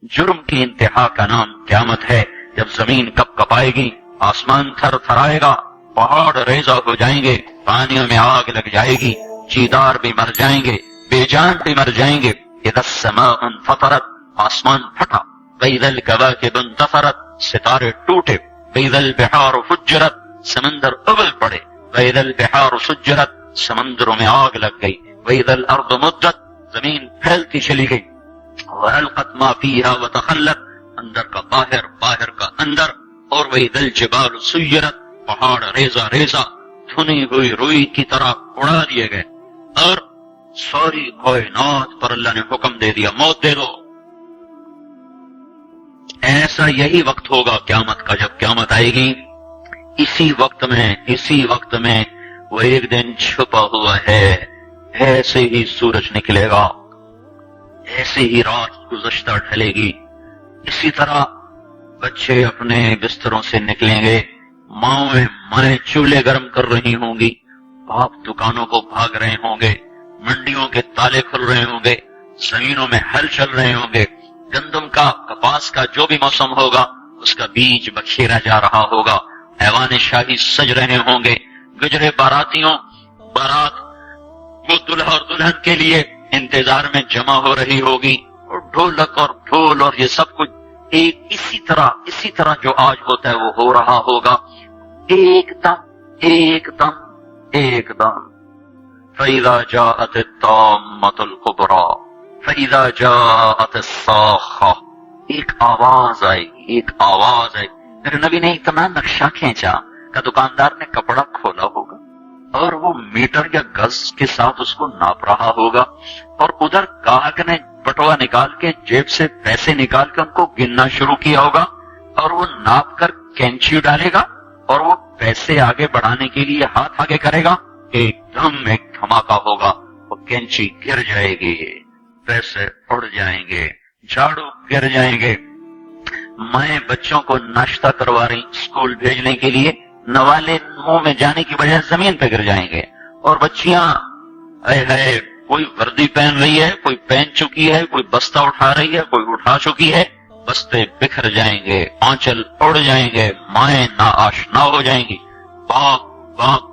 جرم کی انتہا کا نام قیامت ہے. جب زمین کپ کپائے گی، آسمان تھر تھرائے گا، پہاڑ ریزہ ہو جائیں گے، پانیوں میں آگ لگ جائے گی، چیدار بھی مر جائیں گے، بے جان بھی مر جائیں گے. اذا السماء انفطرت، آسمان پھٹا. واذا الكواكب انتثرت، ستارے ٹوٹے. واذا البحار فجرت، سمندر ابل پڑے. واذا البحار سجرت، سمندروں میں آگ لگ گئی. واذا الارض مدت، زمین پھیلتی چلی گئی. والقت ما فيها وتخلت، اندر کا باہر، باہر کا اندر. اور واذا الجبال سيرت، پہاڑ ریزہ ریزہ دھنی ہوئی روئی کی طرح اڑا دیے گئے. اور ساری کائنات پر اللہ نے حکم دے دیا موت دے دو. ایسا یہی وقت ہوگا قیامت کا. جب قیامت آئے گی اسی وقت میں وہ ایک دن چھپا ہوا ہے. ایسے ہی سورج نکلے گا، ایسے ہی رات گزشتہ ڈھلے گی. اسی طرح بچے اپنے بستروں سے نکلیں گے، مائیں چولہے گرم کر رہی ہوں گی، باپ دکانوں کو بھاگ رہے ہوں گے، منڈیوں کے تالے کھل رہے ہوں گے، زمینوں میں ہل چل رہے ہوں گے. گندم کا، کپاس کا جو بھی موسم ہوگا اس کا بیج بکھیرا جا رہا ہوگا. ایوان شاہی سج رہے ہوں گے. گجرے باراتیوں، بارات وہ دلہا اور دلہن کے لیے انتظار میں جمع ہو رہی ہوگی، اور ڈھولک اور ڈھول اور یہ سب کچھ اسی طرح جو آج ہوتا ہے وہ ہو رہا ہوگا. ایک دم فَإِذَا جَاءَتِ الطَّامَّةُ الْكُبْرَى فَإِذَا جَاءَتِ الصَّاخَّةُ، ایک آواز آئے گی. میرے نبی نے اتنا نقشہ کھینچا کہ دکاندار نے کپڑا کھولا ہوگا اور وہ میٹر یا گز کے ساتھ اس کو ناپ رہا ہوگا، اور ادھر گاہک نے بٹوا نکال کے جیب سے پیسے نکال کے ان کو گننا شروع کیا ہوگا، اور وہ ناپ کر کینچی ڈالے گا اور وہ پیسے آگے بڑھانے کے لیے ہاتھ آگے کرے گا. ایک دھماکہ ہوگا، وہ کینچی گر جائے گی، پیسے اڑ جائیں گے، جھاڑو گر جائیں گے. میں بچوں کو ناشتہ کروا رہی اسکول بھیجنے کے لیے، نوالے منہ میں جانے کی بجائے زمین پہ گر جائیں گے. اور بچیاں کوئی وردی پہن رہی ہے، کوئی پہن چکی ہے، کوئی بستہ اٹھا رہی ہے، کوئی اٹھا چکی ہے، بستے بکھر جائیں گے، آنچل اڑ جائیں گے، مائیں ناآشنا ہو جائیں گی، باپ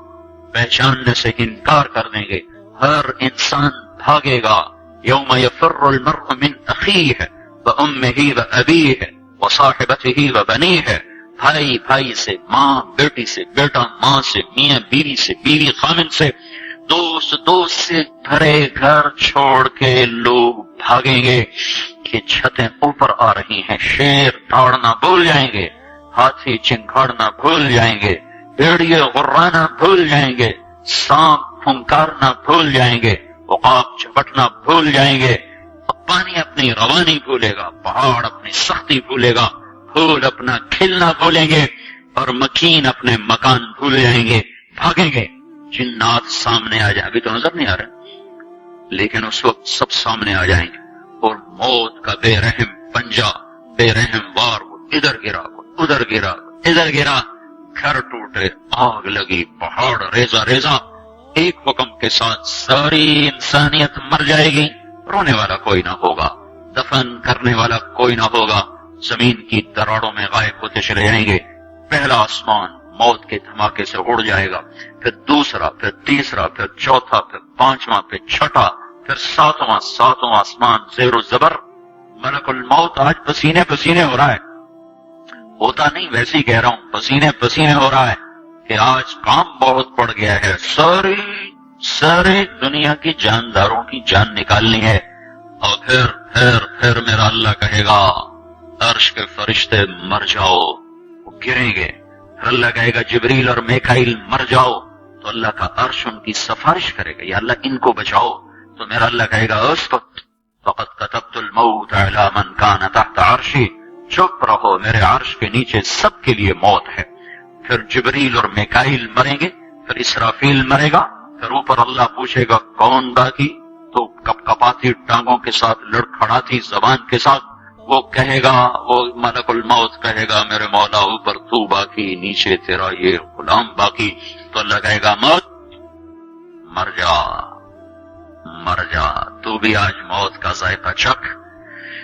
پہچاننے سے انکار کر دیں گے. ہر انسان بھاگے گا. یوم یفر المرء من اخیہ وامہ وابیہ وصاحبتہ وبنیہ، بھائی سے، ماں بیٹی سے، بیٹا ماں سے، میاں بیوی سے، بیوی خامن سے، دوست سے بھرے گھر چھوڑ کے لوگ بھاگیں گے کہ چھتیں اوپر آ رہی ہیں. شیر ڈھاڑنا بھول جائیں گے، ہاتھی چنگھاڑنا بھول جائیں گے، بھیڑیے غرانا بھول جائیں گے، سانپ پھنکارنا بھول جائیں گے، عقاب چپٹنا بھول جائیں گے. پانی اپنی روانی بھولے گا، پہاڑ اپنی سختی بھولے گا، پھول اپنا کھلنا بھولیں گے، اور مکین اپنے مکان بھول جائیں گے، بھاگیں گے. جنات سامنے آ جائیں، ابھی تو نظر نہیں آ رہے لیکن اس وقت سب سامنے آ جائیں گے. اور موت کا بے رحم پنجہ، بے رحم وار، وہ ادھر گرا، وہ ادھر گرا، ادھر گرا، گھر ٹوٹے، آگ لگی، پہاڑ ریزہ. ایک حکم کے ساتھ ساری انسانیت مر جائے گی. رونے والا کوئی نہ ہوگا، دفن کرنے والا کوئی نہ ہوگا. زمین کی دراڑوں میں غائب ہوتے چلے جائیں گے. پہلا آسمان موت کے دھماکے سے اڑ جائے گا، پھر دوسرا، پھر تیسرا، پھر چوتھا، پھر پانچواں، پھر چھٹا، پھر ساتواں آسمان زیر و زبر. ملک الموت آج پسینے ہو رہا ہے، ہوتا نہیں ویسے ہی کہہ رہا ہوں، پسینے ہو رہا ہے کہ آج کام بہت پڑ گیا ہے. سارے دنیا کی جانداروں کی جان نکالنی ہے. اور پھر میرا اللہ کہے گا عرش کے فرشتے مر جاؤ، وہ گریں گے. پھر اللہ کہے گا جبریل اور میکائیل مر جاؤ، تو اللہ کا عرش ان کی سفارش کرے گا، یا اللہ ان کو بچاؤ. تو میرا اللہ کہے گا اسکت فقد كتبت الموت على من كان تحت عرشی، چپ رہو، میرے عرش کے نیچے سب کے لیے موت ہے. پھر جبریل اور میکائیل مریں گے، پھر اسرافیل مرے گا، پھر اوپر اللہ پوچھے گا کون باقی، تو کپ کپاتی ٹانگوں کے ساتھ، لڑکھڑاتی زبان کے ساتھ وہ کہے گا، وہ ملک الموت کہے گا میرے مولا اوپر تو باقی، نیچے تیرا یہ غلام باقی. تو اللہ کہے گا موت مر جا، تو بھی آج موت کا ذائقہ چکھ.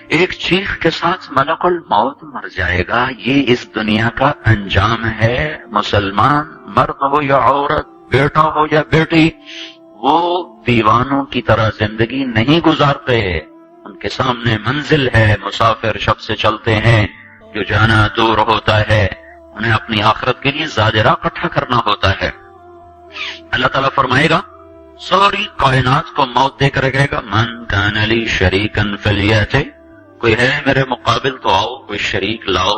ایک چیخ کے ساتھ ملک الموت مر جائے گا. یہ اس دنیا کا انجام ہے. مسلمان مرد ہو یا عورت، بیٹا ہو یا بیٹی، وہ دیوانوں کی طرح زندگی نہیں گزارتے. ان کے سامنے منزل ہے. مسافر شب سے چلتے ہیں، جو جانا دور ہوتا ہے انہیں اپنی آخرت کے لیے زاجرہ اکٹھا کرنا ہوتا ہے. اللہ تعالیٰ فرمائے گا ساری کائنات کو موت دے کر کہے گا من کان لی شریکن فلیأت، کوئی ہے میرے مقابل تو آؤ، کوئی شریک لاؤ.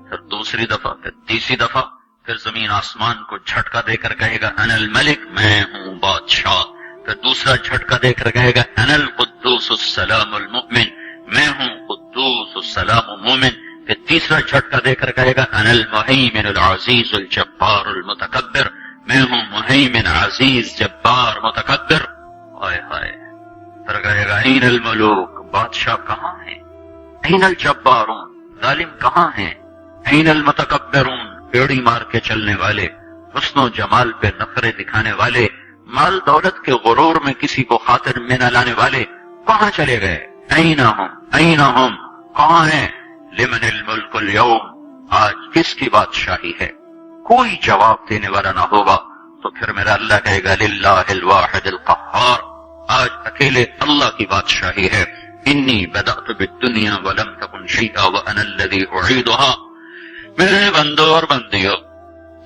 پھر دوسری دفعہ، پھر تیسری دفعہ، پھر زمین آسمان کو جھٹکا دے کر کہے گا انا الملک، میں ہوں بادشاہ. پھر دوسرا جھٹکا دے کر کہے گا انا القدوس السلام المؤمن، میں ہوں قدوس السلام مومن. پھر تیسرا جھٹکا دے کر کہے گا انا المہیمن العزیز الجبار المتکبر، میں ہوں مہیمن عزیز جبار متکبر. ہائے ہائے. پھر کہے گا این الملوک، بادشاہ کہاں ہیں؟ این الجبارون، ظالم کہاں ہیں؟ این المتکبرون، بیڑی مار کے چلنے والے، حسن و جمال پہ نخرے دکھانے والے، مال دولت کے غرور میں کسی کو خاطر میں نہ لانے والے کہاں چلے گئے؟ این ہم، این ہم، کہاں ہیں؟ لمن الملک اليوم، آج کس کی بادشاہی ہے؟ کوئی جواب دینے والا نہ ہوگا. تو پھر میرا اللہ کہے گا للہ الواحد القہار، آج اکیلے اللہ کی بادشاہی ہے. انی بدأت بالدنیا ولم تکن شیئا وانا الذی اعیدها. میرے بندو اور بندیو،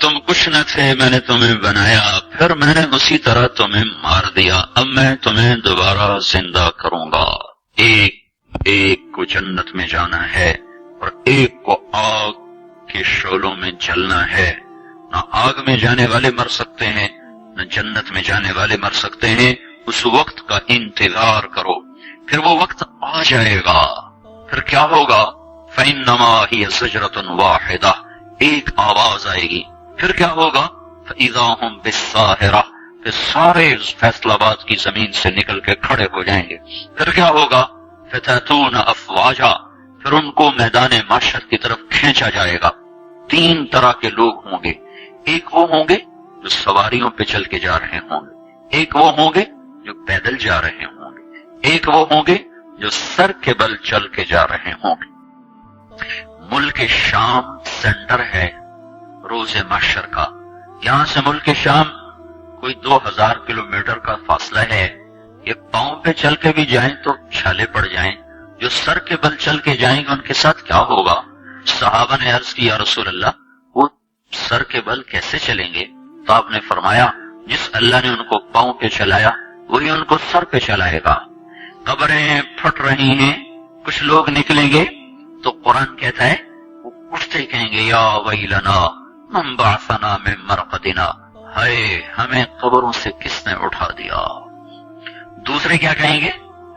تم کچھ نہ تھے، میں نے تمہیں بنایا، پھر میں نے اسی طرح تمہیں مار دیا، اب میں تمہیں دوبارہ زندہ کروں گا. ایک ایک کو جنت میں جانا ہے اور ایک کو آگ کے شعلوں میں جلنا ہے. نہ آگ میں جانے والے مر سکتے ہیں، نہ جنت میں جانے والے مر سکتے ہیں. اس وقت کا انتظار کرو، پھر وہ وقت آ جائے گا. پھر کیا ہوگا؟ فَإِنَّمَا هِيَ زَجْرَةٌ وَاحِدَةٌ، ایک آواز آئے گی. پھر کیا ہوگا؟ فَإِذَا هُمْ بِالسَّاهِرَةِ، پھر سارے فیصل آباد کی زمین سے نکل کے کھڑے ہو جائیں گے. پھر کیا ہوگا؟ فَتَأْتُونَ أَفْوَاجًا، پھر ان کو میدان محشر کی طرف کھینچا جائے گا. تین طرح کے لوگ ہوں گے. ایک وہ ہوں گے جو سواریوں پہ چل کے جا رہے ہوں گے، ایک وہ ہوں گے جو پیدل جا رہے ہوں گے، ایک وہ ہوں گے جو سر کے بل چل کے جا رہے ہوں گے. ملک شام سینٹر ہے روز محشر کا. یہاں سے ملک شام کوئی 2000 کلومیٹر کا فاصلہ ہے. یہ پاؤں پہ چل کے بھی جائیں تو چھالے پڑ جائیں. جو سر کے بل چل کے جائیں گے ان کے ساتھ کیا ہوگا؟ صحابہ نے عرض کی یا رسول اللہ وہ سر کے بل کیسے چلیں گے؟ تو آپ نے فرمایا جس اللہ نے ان کو پاؤں پہ چلایا وہی ان کو سر پہ چلائے گا. قبریں پھٹ رہی ہیں، کچھ لوگ نکلیں گے تو قرآن کہتا ہے وہ اٹھتے کہیں گے یا ویلنا من بعثنا من مرقدنا، ہائے ہمیں قبروں سے کس نے اٹھا دیا. دوسرے کیا کہیں گے؟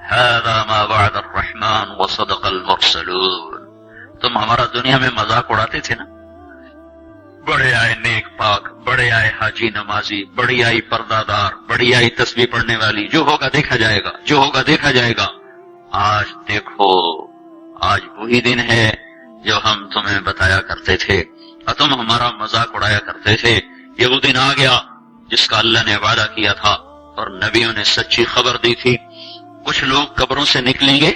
هذا ما وعد الرحمن وصدق المرسلون، تم ہمارا دنیا میں مذاق اڑاتے تھے نا، بڑے آئے نیک پاک، بڑے آئے حاجی نمازی، بڑی آئی پردہ دار، بڑی آئی تسبیح پڑھنے والی، جو ہوگا دیکھا جائے گا، جو ہوگا دیکھا جائے گا. آج دیکھو، آج وہی دن ہے جو ہم تمہیں بتایا کرتے تھے اور تم ہمارا مذاق اڑایا کرتے تھے. یہ وہ دن آ گیا جس کا اللہ نے وعدہ کیا تھا اور نبیوں نے سچی خبر دی تھی. کچھ لوگ قبروں سے نکلیں گے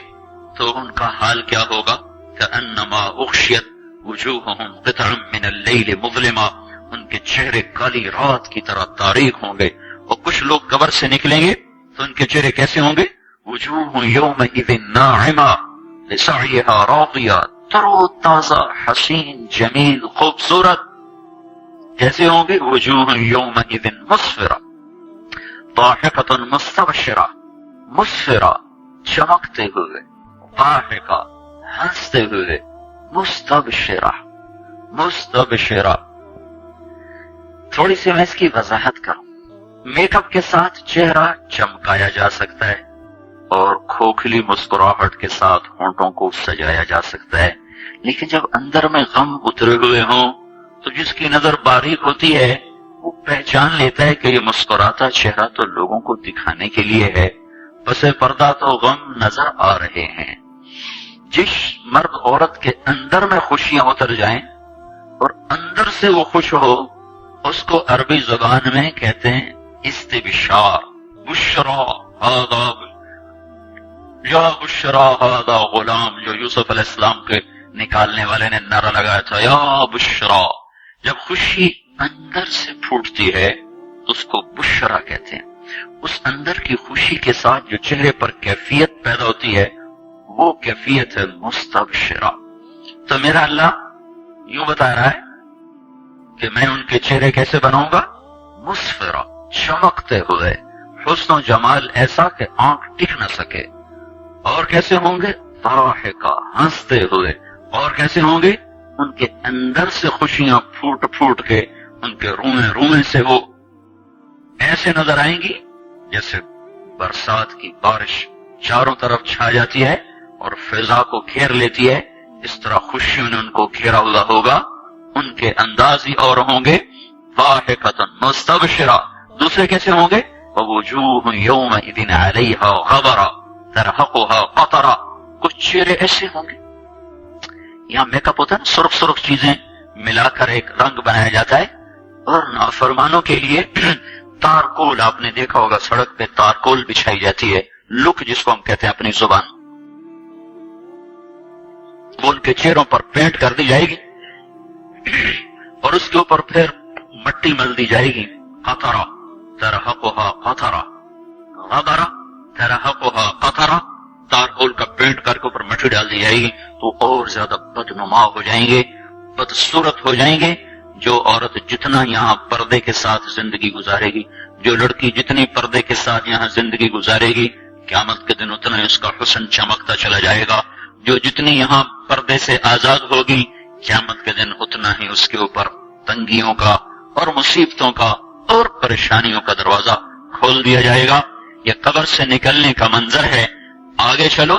تو ان کا حال کیا ہوگا؟ کأنما اغشیت وجوہہم قطع من اللیل مظلما، ان کے چہرے کالی رات کی طرح تاریک ہوں گے. اور کچھ لوگ قبر سے نکلیں گے تو ان کے چہرے کیسے ہوں گے؟ وجوہ یومئذ ناعمہ لسعیہا راضیہ، تر و تازہ، حسین، جمیل، خوبصورت. کیسے ہوں گے؟ وجوہ یومئذ مسفرہ ضاحکۃ مستبشرہ، مسفرہ چمکتے ہوئے، ضاحکہ ہنستے ہوئے، مستبشرہ مستبشرہ. تھوڑی سی میں اس کی وضاحت کروں. میک اپ کے ساتھ چہرہ چمکایا جا سکتا ہے اور کھوکھلی مسکراہٹ کے ساتھ ہونٹوں کو سجایا جا سکتا ہے، لیکن جب اندر میں غم اترے ہوئے ہوں تو جس کی نظر باریک ہوتی ہے وہ پہچان لیتا ہے کہ یہ مسکراتا چہرہ تو لوگوں کو دکھانے کے لیے ہے، پس پردہ تو غم نظر آ رہے ہیں. جس مرد عورت کے اندر میں خوشیاں اتر جائیں اور اندر سے وہ خوش ہو، اس کو عربی زبان میں کہتے ہیں استبشار، بشرا، آداب. یا بشرا ھذا غلام، جو یوسف علیہ السلام کے نکالنے والے نے نعرہ لگایا تھا، یا بشرا۔ جب خوشی اندر سے پھوٹتی ہے تو اس کو بشرا کہتے ہیں۔ اس اندر کی خوشی کے ساتھ جو چہرے پر کیفیت پیدا ہوتی ہے وہ کیفیت ہے مستبشرہ۔ تو میرا اللہ یوں بتا رہا ہے کہ میں ان کے چہرے کیسے بناؤں گا؟ مسفرہ، چمکتے ہوئے، حسن و جمال ایسا کہ آنکھ ٹک نہ سکے۔ اور کیسے ہوں گے؟ ضاحکہ، ہنستے ہوئے۔ اور کیسے ہوں گے؟ ان کے اندر سے خوشیاں پھوٹ پھوٹ کے ان کے رومے رومے سے وہ ایسے نظر آئیں گی جیسے برسات کی بارش چاروں طرف چھا جاتی ہے اور فضا کو گھیر لیتی ہے، اس طرح خوشیوں نے ان کو گھیرا ہوا ہوگا۔ ان کے انداز ہی اور ہوں گے، ضاحکۃ مستبشرہ۔ دوسرے کیسے ہوں گے؟ ووجوہ یومئذ علیہا غبرہ ترہقھا قطرہ۔ کچھ چہرے ایسے ہوں گے، یہاں میک اپ ہوتا ہے نا، سرخ سرخ چیزیں ملا کر ایک رنگ بنایا جاتا ہے، اور نافرمانوں کے لیے تارکول، آپ نے دیکھا ہوگا سڑک پہ تارکول بچھائی جاتی ہے، لک جس کو ہم کہتے ہیں اپنی زبان، وہ ان کے چہروں پر پینٹ کر دی جائے گی اور اس کے اوپر پھر مٹی مل دی جائے گی۔ قطرہ ترہقھا قطرہ، غبرہ ترہقھا قطرہ، تارکول کا پینٹ کر کے اوپر مٹی ڈال دی جائے گی تو اور زیادہ بدنما ہو جائیں گے، بدصورت ہو جائیں گے۔ جو عورت جتنا یہاں پردے کے ساتھ زندگی گزارے گی، جو لڑکی جتنی پردے کے ساتھ یہاں زندگی گزارے گی، قیامت کے دن اتنا ہی اس کا حسن چمکتا چلا جائے گا۔ جو جتنی یہاں پردے سے آزاد ہوگی، قیامت کے دن اتنا ہی اس کے اوپر تنگیوں کا اور مصیبتوں کا اور پریشانیوں کا دروازہ کھول دیا جائے گا۔ یہ قبر سے نکلنے کا منظر ہے۔ آگے چلو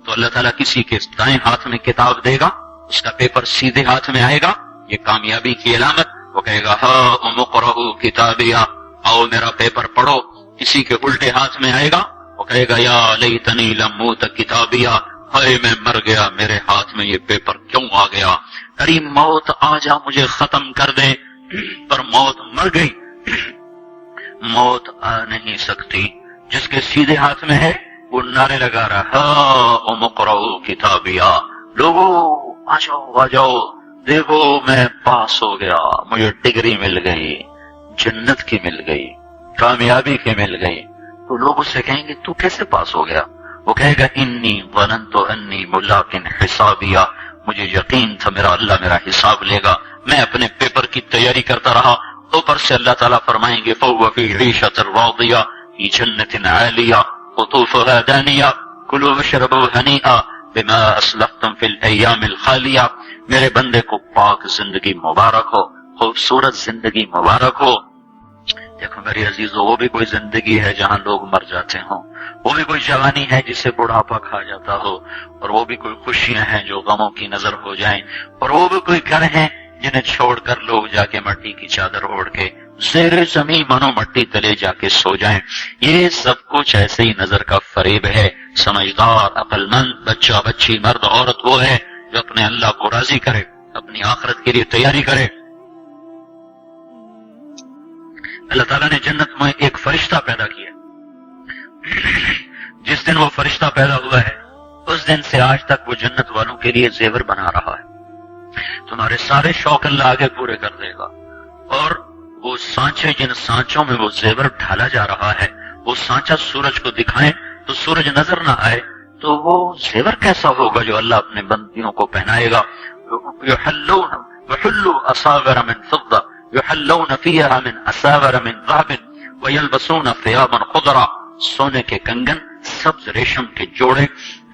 تو اللہ تعالیٰ کسی کے دائیں ہاتھ میں کتاب دے گا، اس کا پیپر سیدھے ہاتھ میں آئے گا، یہ کامیابی کی علامت۔ وہ کہے گا ہاؤم اقرؤوا کتابیہ، آؤ میرا پیپر پڑھو۔ کسی کے الٹے ہاتھ میں آئے گا، وہ کہے گا یا لیتنی لم اوت کتابیہ، ہائے میں مر گیا، میرے ہاتھ میں یہ پیپر کیوں آ گیا، ارے موت آ جا مجھے ختم کر دے، پر موت مر گئی، موت آ نہیں سکتی۔ جس کے سیدھے ہاتھ میں ہے وہ نعرے لگا رہا ہاؤم اقرؤوا کتابیہ، لوگو آ جاؤ آ جاؤ، دیکھو میں پاس ہو گیا، مجھے ڈگری مل گئی، جنت کی مل گئی، کامیابی کی مل گئی۔ تو لوگ اس سے کہیں گے تو کیسے پاس ہو گیا؟ وہ کہے گا انی ظننت انی ملاق حسابیہ، مجھے یقین تھا میرا اللہ میرا حساب لے گا، میں اپنے پیپر کی تیاری کرتا رہا۔ اوپر سے اللہ تعالیٰ فرمائیں گے فَهُوَ فِي عِيشَةٍ رَاضِيَةٍ فِي جَنَّةٍ عَالِيَةٍ قُطُوفُهَا دَانِيَةٌ كُلُوا وَاشْرَبُوا هَنِيئًا بِمَا أَسْلَفْتُمْ فِي الْأَيَّامِ الْخَالِيَةِ۔ میرے بندے کو پاک زندگی مبارک ہو، خوبصورت زندگی مبارک ہو۔ دیکھو میری عزیزو، وہ بھی کوئی زندگی ہے جہاں لوگ مر جاتے ہوں، وہ بھی کوئی جوانی ہے جسے بڑھاپا کھا جاتا ہو، اور وہ بھی کوئی خوشیاں ہیں جو غموں کی نظر ہو جائیں، اور وہ بھی کوئی گھر ہیں جنہیں چھوڑ کر لوگ جا کے مٹی کی چادر اوڑھ کے زیر زمین منو مٹی تلے جا کے سو جائیں۔ یہ سب کچھ ایسے ہی نظر کا فریب ہے۔ سمجھدار، عقل مند، بچہ بچی، مرد عورت وہ ہے جو اپنے اللہ کو راضی کرے، اپنی آخرت کے لیے تیاری کرے۔ اللہ تعالیٰ نے جنت میں ایک فرشتہ پیدا کیا، جس دن وہ فرشتہ پیدا ہوا ہے اس دن سے آج تک وہ جنت والوں کے لیے زیور بنا رہا ہے۔ تمہارے سارے شوق اللہ آگے پورے کر دے گا، اور وہ سانچے جن سانچوں میں وہ زیور ڈھالا جا رہا ہے، وہ سانچہ سورج کو دکھائیں تو سورج نظر نہ آئے تو وہ زیور کیسا ہوگا جو اللہ اپنے بندیوں کو پہنائے گا۔ وحلوا أساور من فضة يحلون فيها من أساور من ذهب ويلبسون ثيابا خضرا، سونے کے کنگن، سبز ریشم کے جوڑے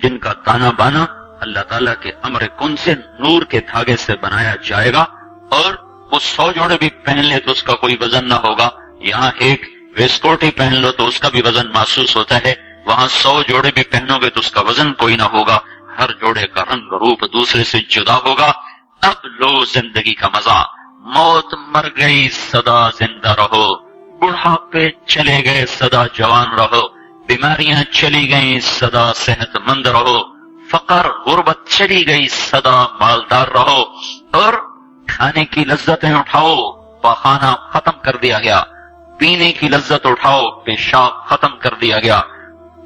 جن کا تانا بانا اللہ تعالیٰ کے امر کن سے نور کے دھاگے سے بنایا جائے گا، اور وہ 100 جوڑے بھی پہن لے تو اس کا کوئی وزن نہ ہوگا۔ یہاں ایک ویسکوٹ ہی پہن لو تو اس کا بھی وزن محسوس ہوتا ہے، وہاں 100 جوڑے بھی پہنو گے تو اس کا وزن کوئی نہ ہوگا، ہر جوڑے کا رنگ روپ دوسرے سے جدا ہوگا۔ اب لو زندگی کا مزہ، موت مر گئی سدا زندہ رہو، بڑھاپے چلے گئے سدا جوان رہو، بیماریاں چلی گئیں سدا صحت مند رہو، فقر غربت چلی گئی سدا مالدار رہو، اور کھانے کی لذتیں اٹھاؤ، پاخانہ ختم کر دیا گیا، پینے کی لذت اٹھاؤ، پیشاب ختم کر دیا گیا،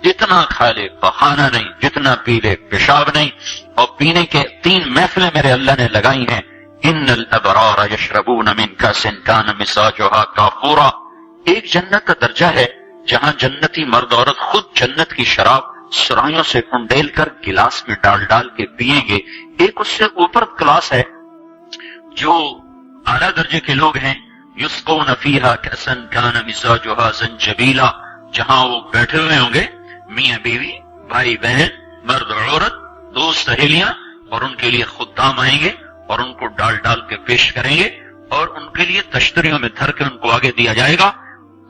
جتنا کھا لے بہانہ نہیں، جتنا پی لے پیشاب نہیں، اور پینے کے 3 محفلیں میرے اللہ نے لگائی ہیں. ان الابرار یشربون من کاس کان مزاجها کافورا. ایک جنت کا درجہ ہے جہاں جنتی مرد عورت خود جنت کی شراب سرائیوں سے کنڈیل کر گلاس میں ڈال ڈال کے پیئیں گے. ایک اس سے اوپر کلاس ہے جو اعلیٰ درجے کے لوگ ہیں. یسقون فیہا کأسا کان مزاجها زنجبیلا. جہاں وہ بیٹھے ہوئے ہوں گے میاں بیوی، بھائی بہن، مرد عورت، دوست سہیلیاں، اور ان کے لیے خدام آئیں گے اور ان کو ڈال ڈال کے پیش کریں گے، اور ان کے لیے تشتریوں میں دھر کے ان کو آگے دیا جائے گا.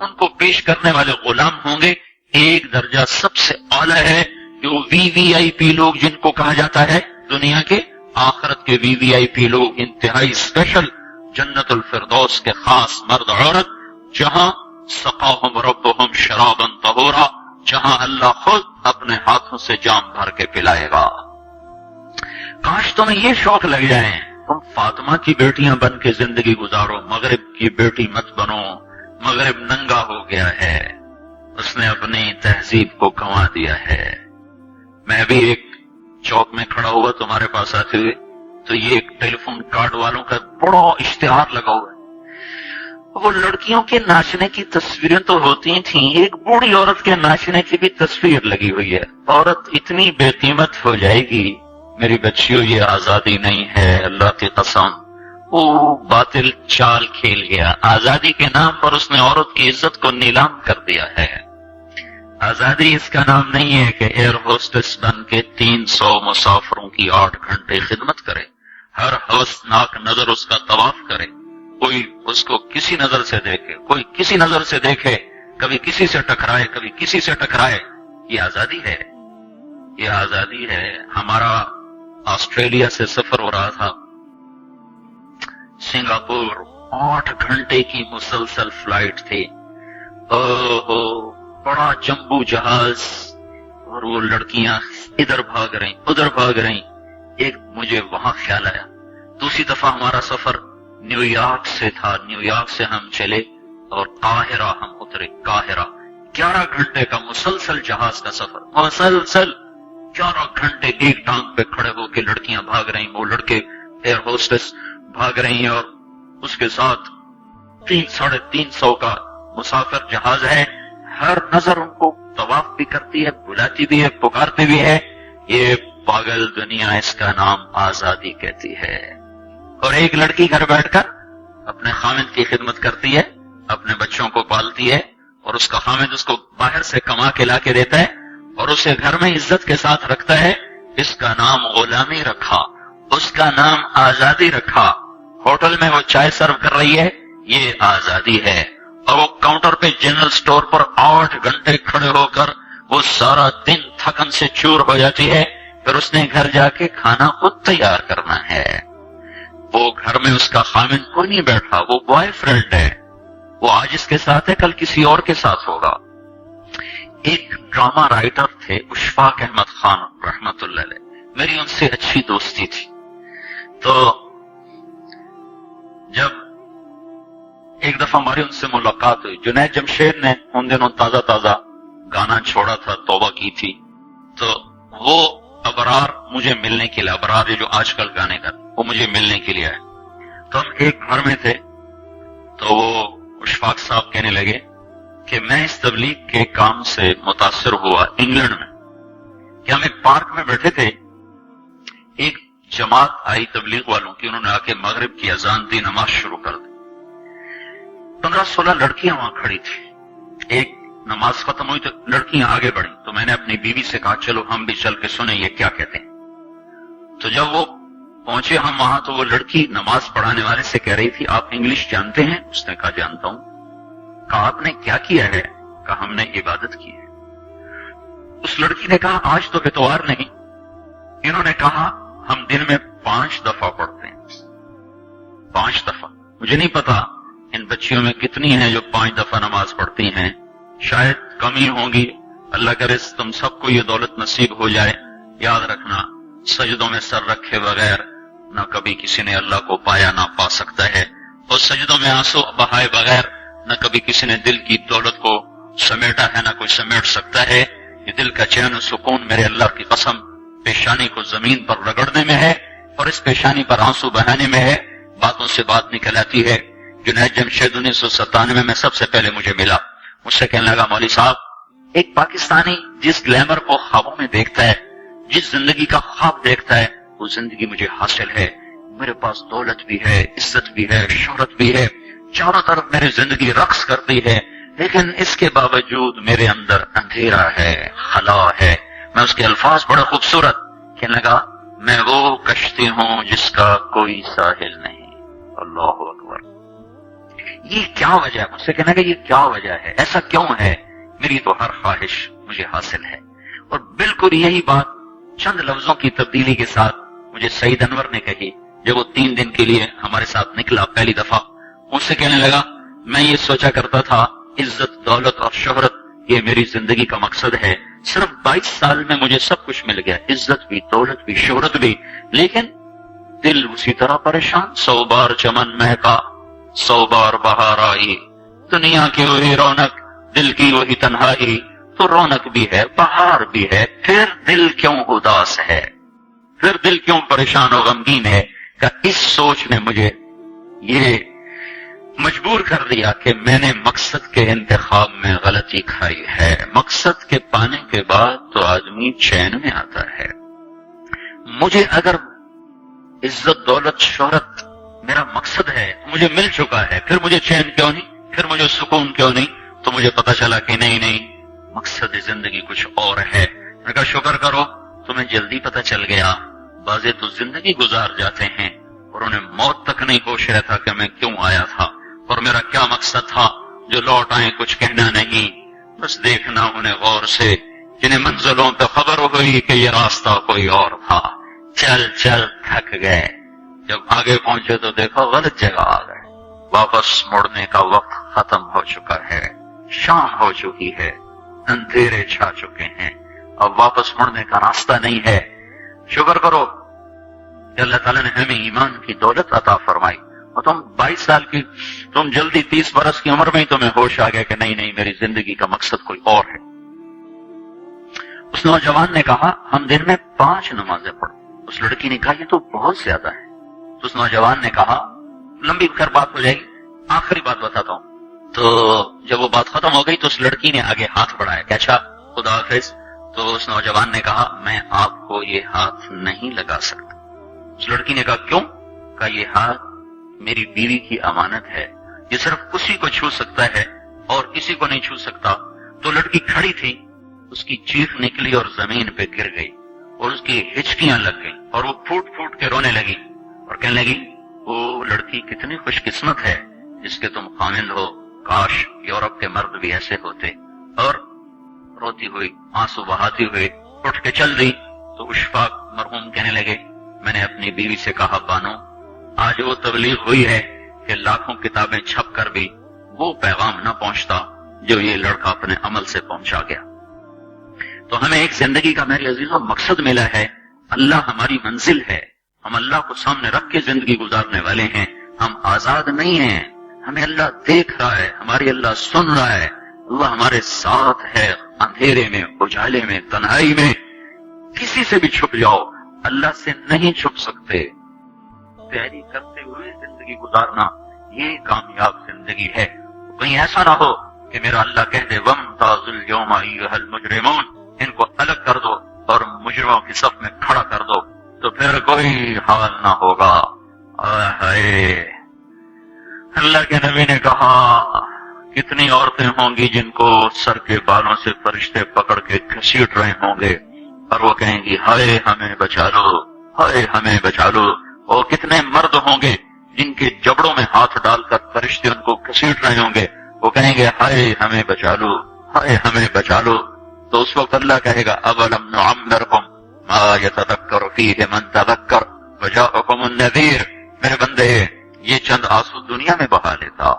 ان کو پیش کرنے والے غلام ہوں گے. ایک درجہ سب سے اعلیٰ ہے جو VVIP لوگ جن کو کہا جاتا ہے دنیا کے، آخرت کے VVIP لوگ انتہائی اسپیشل، جنت الفردوس کے خاص مرد عورت، جہاں سقاہم ربہم شرابا طہورا، جہاں اللہ خود اپنے ہاتھوں سے جام بھر کے پلائے گا. کاش تمہیں یہ شوق لگ جائے تم فاطمہ کی بیٹیاں بن کے زندگی گزارو، مغرب کی بیٹی مت بنو. مغرب ننگا ہو گیا ہے، اس نے اپنی تہذیب کو گنوا دیا ہے. میں بھی ایک چوک میں کھڑا ہوا تمہارے پاس آتے ہوئے تو یہ ایک ٹیلی فون کارڈ والوں کا بڑا اشتہار لگا ہوا ہے. وہ لڑکیوں کے ناچنے کی تصویریں تو ہوتی تھیں، ایک بوڑھی عورت کے ناچنے کی بھی تصویر لگی ہوئی ہے. عورت اتنی بے قیمت ہو جائے گی. میری بچیوں یہ آزادی نہیں ہے، اللہ کی قسم. وہ باطل چال کھیل گیا. آزادی کے نام پر اس نے عورت کی عزت کو نیلام کر دیا ہے. آزادی اس کا نام نہیں ہے کہ ایئر ہوسٹس بن کے 300 مسافروں کی 8 گھنٹے خدمت کرے، ہر ہوسناک نظر اس کا طواف کرے، کوئی اس کو کسی نظر سے دیکھے، کوئی کسی نظر سے دیکھے، کبھی کسی سے ٹکرائے، کبھی کسی سے ٹکرائے. یہ آزادی ہے، یہ آزادی ہے. ہمارا آسٹریلیا سے سفر ہو رہا تھا، سنگاپور 8 گھنٹے کی مسلسل فلائٹ تھی. بڑا جمبو جہاز، اور وہ لڑکیاں ادھر بھاگ رہی ادھر بھاگ رہی. ایک مجھے وہاں خیال آیا. دوسری دفعہ ہمارا سفر نیو یارک سے تھا. نیو یارک سے ہم چلے اور قاہرہ ہم اترے. قاہرہ 11 گھنٹے کا مسلسل جہاز کا سفر، مسلسل 11 گھنٹے ایک ٹانگ پہ کھڑے ہو کے لڑکیاں بھاگ رہی، وہ لڑکے ایئر ہوسٹس بھاگ رہی ہیں، اور اس کے ساتھ 300-350 کا مسافر جہاز ہے. ہر نظر ان کو طواف بھی کرتی ہے، بلاتی بھی ہے، پکارتی بھی ہے. یہ پاگل دنیا، اس کا نام آزادی کہتی ہے. اور ایک لڑکی گھر بیٹھ کر اپنے خامد کی خدمت کرتی ہے، اپنے بچوں کو پالتی ہے، اور اس کا خامد اس کو باہر سے کما کے لا کے دیتا ہے اور اسے گھر میں عزت کے ساتھ رکھتا ہے. اس کا نام غلامی رکھا، اس کا نام آزادی رکھا. ہوٹل میں وہ چائے سرو کر رہی ہے، یہ آزادی ہے. اور وہ کاؤنٹر پہ جنرل سٹور پر 8 گھنٹے کھڑے ہو کر وہ سارا دن تھکن سے چور ہو جاتی ہے. پھر اس نے گھر جا کے کھانا خود تیار کرنا ہے. وہ گھر میں اس کا خامن کوئی نہیں بیٹھا، وہ بوائے فرینڈ ہے. وہ آج اس کے ساتھ ہے، کل کسی اور کے ساتھ ہوگا. ایک ڈرامہ رائٹر تھے اشفاق احمد خان رحمت اللہ علیہ، میری ان سے اچھی دوستی تھی. تو جب ایک دفعہ ہماری ان سے ملاقات ہوئی، جنید جمشید نے ان دنوں تازہ تازہ گانا چھوڑا تھا، توبہ کی تھی. تو وہ ابرار مجھے ملنے کے لیے، ابرار جو آج کل گانے کا، وہ مجھے ملنے کے لیے آئے. تو ہم ایک گھر میں تھے. تو وہ اشفاق صاحب کہنے لگے کہ میں اس تبلیغ کے کام سے متاثر ہوا انگلینڈ میں، کہ ہم ایک پارک میں بیٹھے تھے، ایک جماعت آئی تبلیغ والوں کی، انہوں نے آ کے مغرب کی اذان دی، نماز شروع کر دی. 15-16 لڑکیاں وہاں کھڑی تھی. ایک نماز ختم ہوئی تو لڑکیاں آگے بڑھی، تو میں نے اپنی بیوی سے کہا چلو ہم بھی چل کے سنیں یہ کیا کہتے ہیں. تو جب وہ پہنچے ہم وہاں، تو وہ لڑکی نماز پڑھانے والے سے کہہ رہی تھی آپ انگلش جانتے ہیں؟ اس نے کہا جانتا ہوں. کہا آپ نے کیا کیا ہے؟ کہا ہم نے عبادت کی ہے. اس لڑکی نے کہا آج تو اتوار نہیں. انہوں نے کہا ہم دن میں 5 دفعہ پڑھتے ہیں. 5 دفعہ. مجھے نہیں پتا ان بچیوں میں کتنی ہیں جو 5 دفعہ نماز پڑھتی ہیں، شاید کمی ہوں گی. اللہ کرے تم سب کو یہ دولت نصیب ہو جائے. یاد رکھنا، سجدوں میں سر رکھے بغیر نہ کبھی کسی نے اللہ کو پایا نہ پا سکتا ہے، اور سجدوں میں آنسو بہائے بغیر نہ کبھی کسی نے دل کی دولت کو سمیٹا ہے نہ کوئی سمیٹ سکتا ہے. یہ دل کا چین و سکون میرے اللہ کی قسم پیشانی کو زمین پر رگڑنے میں ہے اور اس پیشانی پر آنسو بہانے میں ہے۔ باتوں سے بات نکل آتی ہے۔ جنید جمشید 1997 میں سب سے پہلے مجھے ملا، مجھ سے کہنے لگا مولوی صاحب ایک پاکستانی جس گلیمر کو خوابوں میں دیکھتا ہے، جس زندگی کا خواب دیکھتا ہے، وہ زندگی مجھے حاصل ہے۔ میرے پاس دولت بھی ہے، عزت بھی ہے، شہرت بھی ہے، چاروں طرف میری زندگی رقص کرتی ہے، لیکن اس کے باوجود میرے اندر اندھیرا ہے، خلا ہے۔ میں اس کے الفاظ بڑا خوبصورت، کہنے لگا میں وہ کشتی ہوں جس کا کوئی ساحل نہیں۔ اللہ اکبر۔ یہ کیا وجہ ہے؟ مجھ سے کہنا کہ یہ کیا وجہ ہے، ایسا کیوں ہے؟ میری تو ہر خواہش مجھے حاصل ہے۔ اور بالکل یہی بات چند لفظوں کی تبدیلی کے ساتھ مجھے سعید انور نے کہی جب وہ 3 دن کے لیے ہمارے ساتھ نکلا پہلی دفعہ۔ مجھ سے کہنے لگا میں یہ سوچا کرتا تھا عزت، دولت اور شہرت یہ میری زندگی کا مقصد ہے، صرف 22 سال میں مجھے سب کچھ مل گیا، عزت بھی، دولت بھی، شہرت بھی، لیکن دل اسی طرح پریشان۔ 100 بار چمن مہکا، 100 بار بہار آئی، دنیا کی وہی رونق، دل کی وہی تنہائی، تو رونق بھی ہے، بہار بھی ہے، پھر دل کیوں اداس ہے، پھر دل کیوں پریشان و غمگین ہے؟ کہ اس سوچ نے مجھے یہ مجبور کر دیا کہ میں نے مقصد کے انتخاب میں غلطی کھائی ہے۔ مقصد کے پانے کے بعد تو آدمی چین میں آتا ہے۔ مجھے اگر عزت، دولت، شہرت میرا مقصد ہے، مجھے مل چکا ہے، پھر مجھے چین کیوں نہیں، پھر مجھے سکون کیوں نہیں؟ تو مجھے پتا چلا کہ نہیں، مقصد زندگی کچھ اور ہے۔ میں کہا شکر کرو تمہیں جلدی پتا چل گیا، بعضے تو زندگی گزار جاتے ہیں اور انہیں موت تک نہیں ہوش رہتا کہ میں کیوں آیا تھا اور میرا کیا مقصد تھا۔ جو لوٹ آئے کچھ کہنا نہیں، بس دیکھنا انہیں غور سے، جنہیں منزلوں پہ خبر ہوئی کہ یہ راستہ کوئی اور تھا، چل چل تھک گئے، جب آگے پہنچے تو دیکھو غلط جگہ آ گئے۔ واپس مڑنے کا وقت ختم ہو چکا ہے، شام ہو چکی ہے، اندھیرے چھا چکے ہیں، اب واپس مڑنے کا راستہ نہیں ہے۔ شکر کرو کہ اللہ تعالیٰ نے ہمیں ایمان کی دولت عطا فرمائی، اور تم 22 سال کی، تم جلدی 30 برس کی عمر میں ہی تمہیں ہوش آ گیا کہ نہیں میری زندگی کا مقصد کوئی اور ہے۔ اس نوجوان نے کہا ہم دن میں 5 نمازیں پڑھو۔ اس لڑکی نے کہا یہ تو بہت زیادہ ہے۔ تو اس نوجوان نے کہا لمبی کر بات ہو جائے گی، آخری بات بتاتا ہوں۔ تو جب وہ بات ختم ہو گئی تو اس لڑکی نے آگے ہاتھ بڑھایا کہ اچھا خدا حافظ۔ تو اس نوجوان نے کہا میں آپ کو یہ ہاتھ نہیں لگا سکتا۔ اس لڑکی نے کہا کیوں؟ کہا یہ ہاتھ میری بیوی کی امانت ہے، یہ صرف اسی کو چھو سکتا ہے اور کسی کو نہیں چھو سکتا۔ تو لڑکی کھڑی تھی، اس کی چیخ نکلی اور زمین پہ گر گئی اور اس کی ہچکیاں لگ گئی اور وہ پھوٹ پھوٹ کے رونے لگی اور کہنے لگی وہ لڑکی کتنی خوش قسمت ہے جس کے تم خامند ہو، کاش یورپ کے مرد بھی ایسے ہوتے۔ اور روتی ہوئی، آنسو بہاتی ہوئے اٹھ کے چل دی۔ تو اشفاق مرحوم کہنے لگے میں نے اپنی بیوی سے کہا بانو آج وہ تبلیغ ہوئی ہے کہ لاکھوں کتابیں چھپ کر بھی وہ پیغام نہ پہنچتا جو یہ لڑکا اپنے عمل سے پہنچا گیا۔ تو ہمیں ایک زندگی کا میرے عزیزوں مقصد ملا ہے، اللہ ہماری منزل ہے، ہم اللہ کو سامنے رکھ کے زندگی گزارنے والے ہیں، ہم آزاد نہیں ہیں، ہمیں اللہ دیکھ رہا ہے، ہماری اللہ سن رہا ہے، اللہ ہمارے ساتھ ہے، اندھیرے میں، اجالے میں، تنہائی میں، کسی سے بھی چھپ جاؤ اللہ سے نہیں چھپ سکتے۔ تیاری کرتے ہوئے زندگی گزارنا یہ کامیاب زندگی ہے۔ کہیں ایسا نہ ہو کہ میرا اللہ کہہ دے وَامْتَازُوا الْيَوْمَ أَيُّهَا الْمُجْرِمُونَ، ان کو الگ کر دو اور مجرموں کی صف میں کھڑا کر دو تو پھر کوئی حال نہ ہوگا۔ اللہ کے نبی نے کہا کتنی عورتیں ہوں گی جن کو سر کے بالوں سے فرشتے پکڑ کے گھسیٹ رہے ہوں گے اور وہ کہیں گی ہائے ہمیں بچا لو، ہائے ہمیں بچا لو۔ اور کتنے مرد ہوں گے جن کے جبڑوں میں ہاتھ ڈال کر فرشتے ان کو گھسیٹ رہے ہوں گے، وہ کہیں گے ہائے ہمیں بچا لو، ہائے ہمیں بچا لو۔ تو اس وقت اللہ کہے گا اولم نعمرکم ما یتذکر فیہ من تذکر وجاءکم النذیر، میرے بندے یہ چند آنسو دنیا میں بہا لیتا،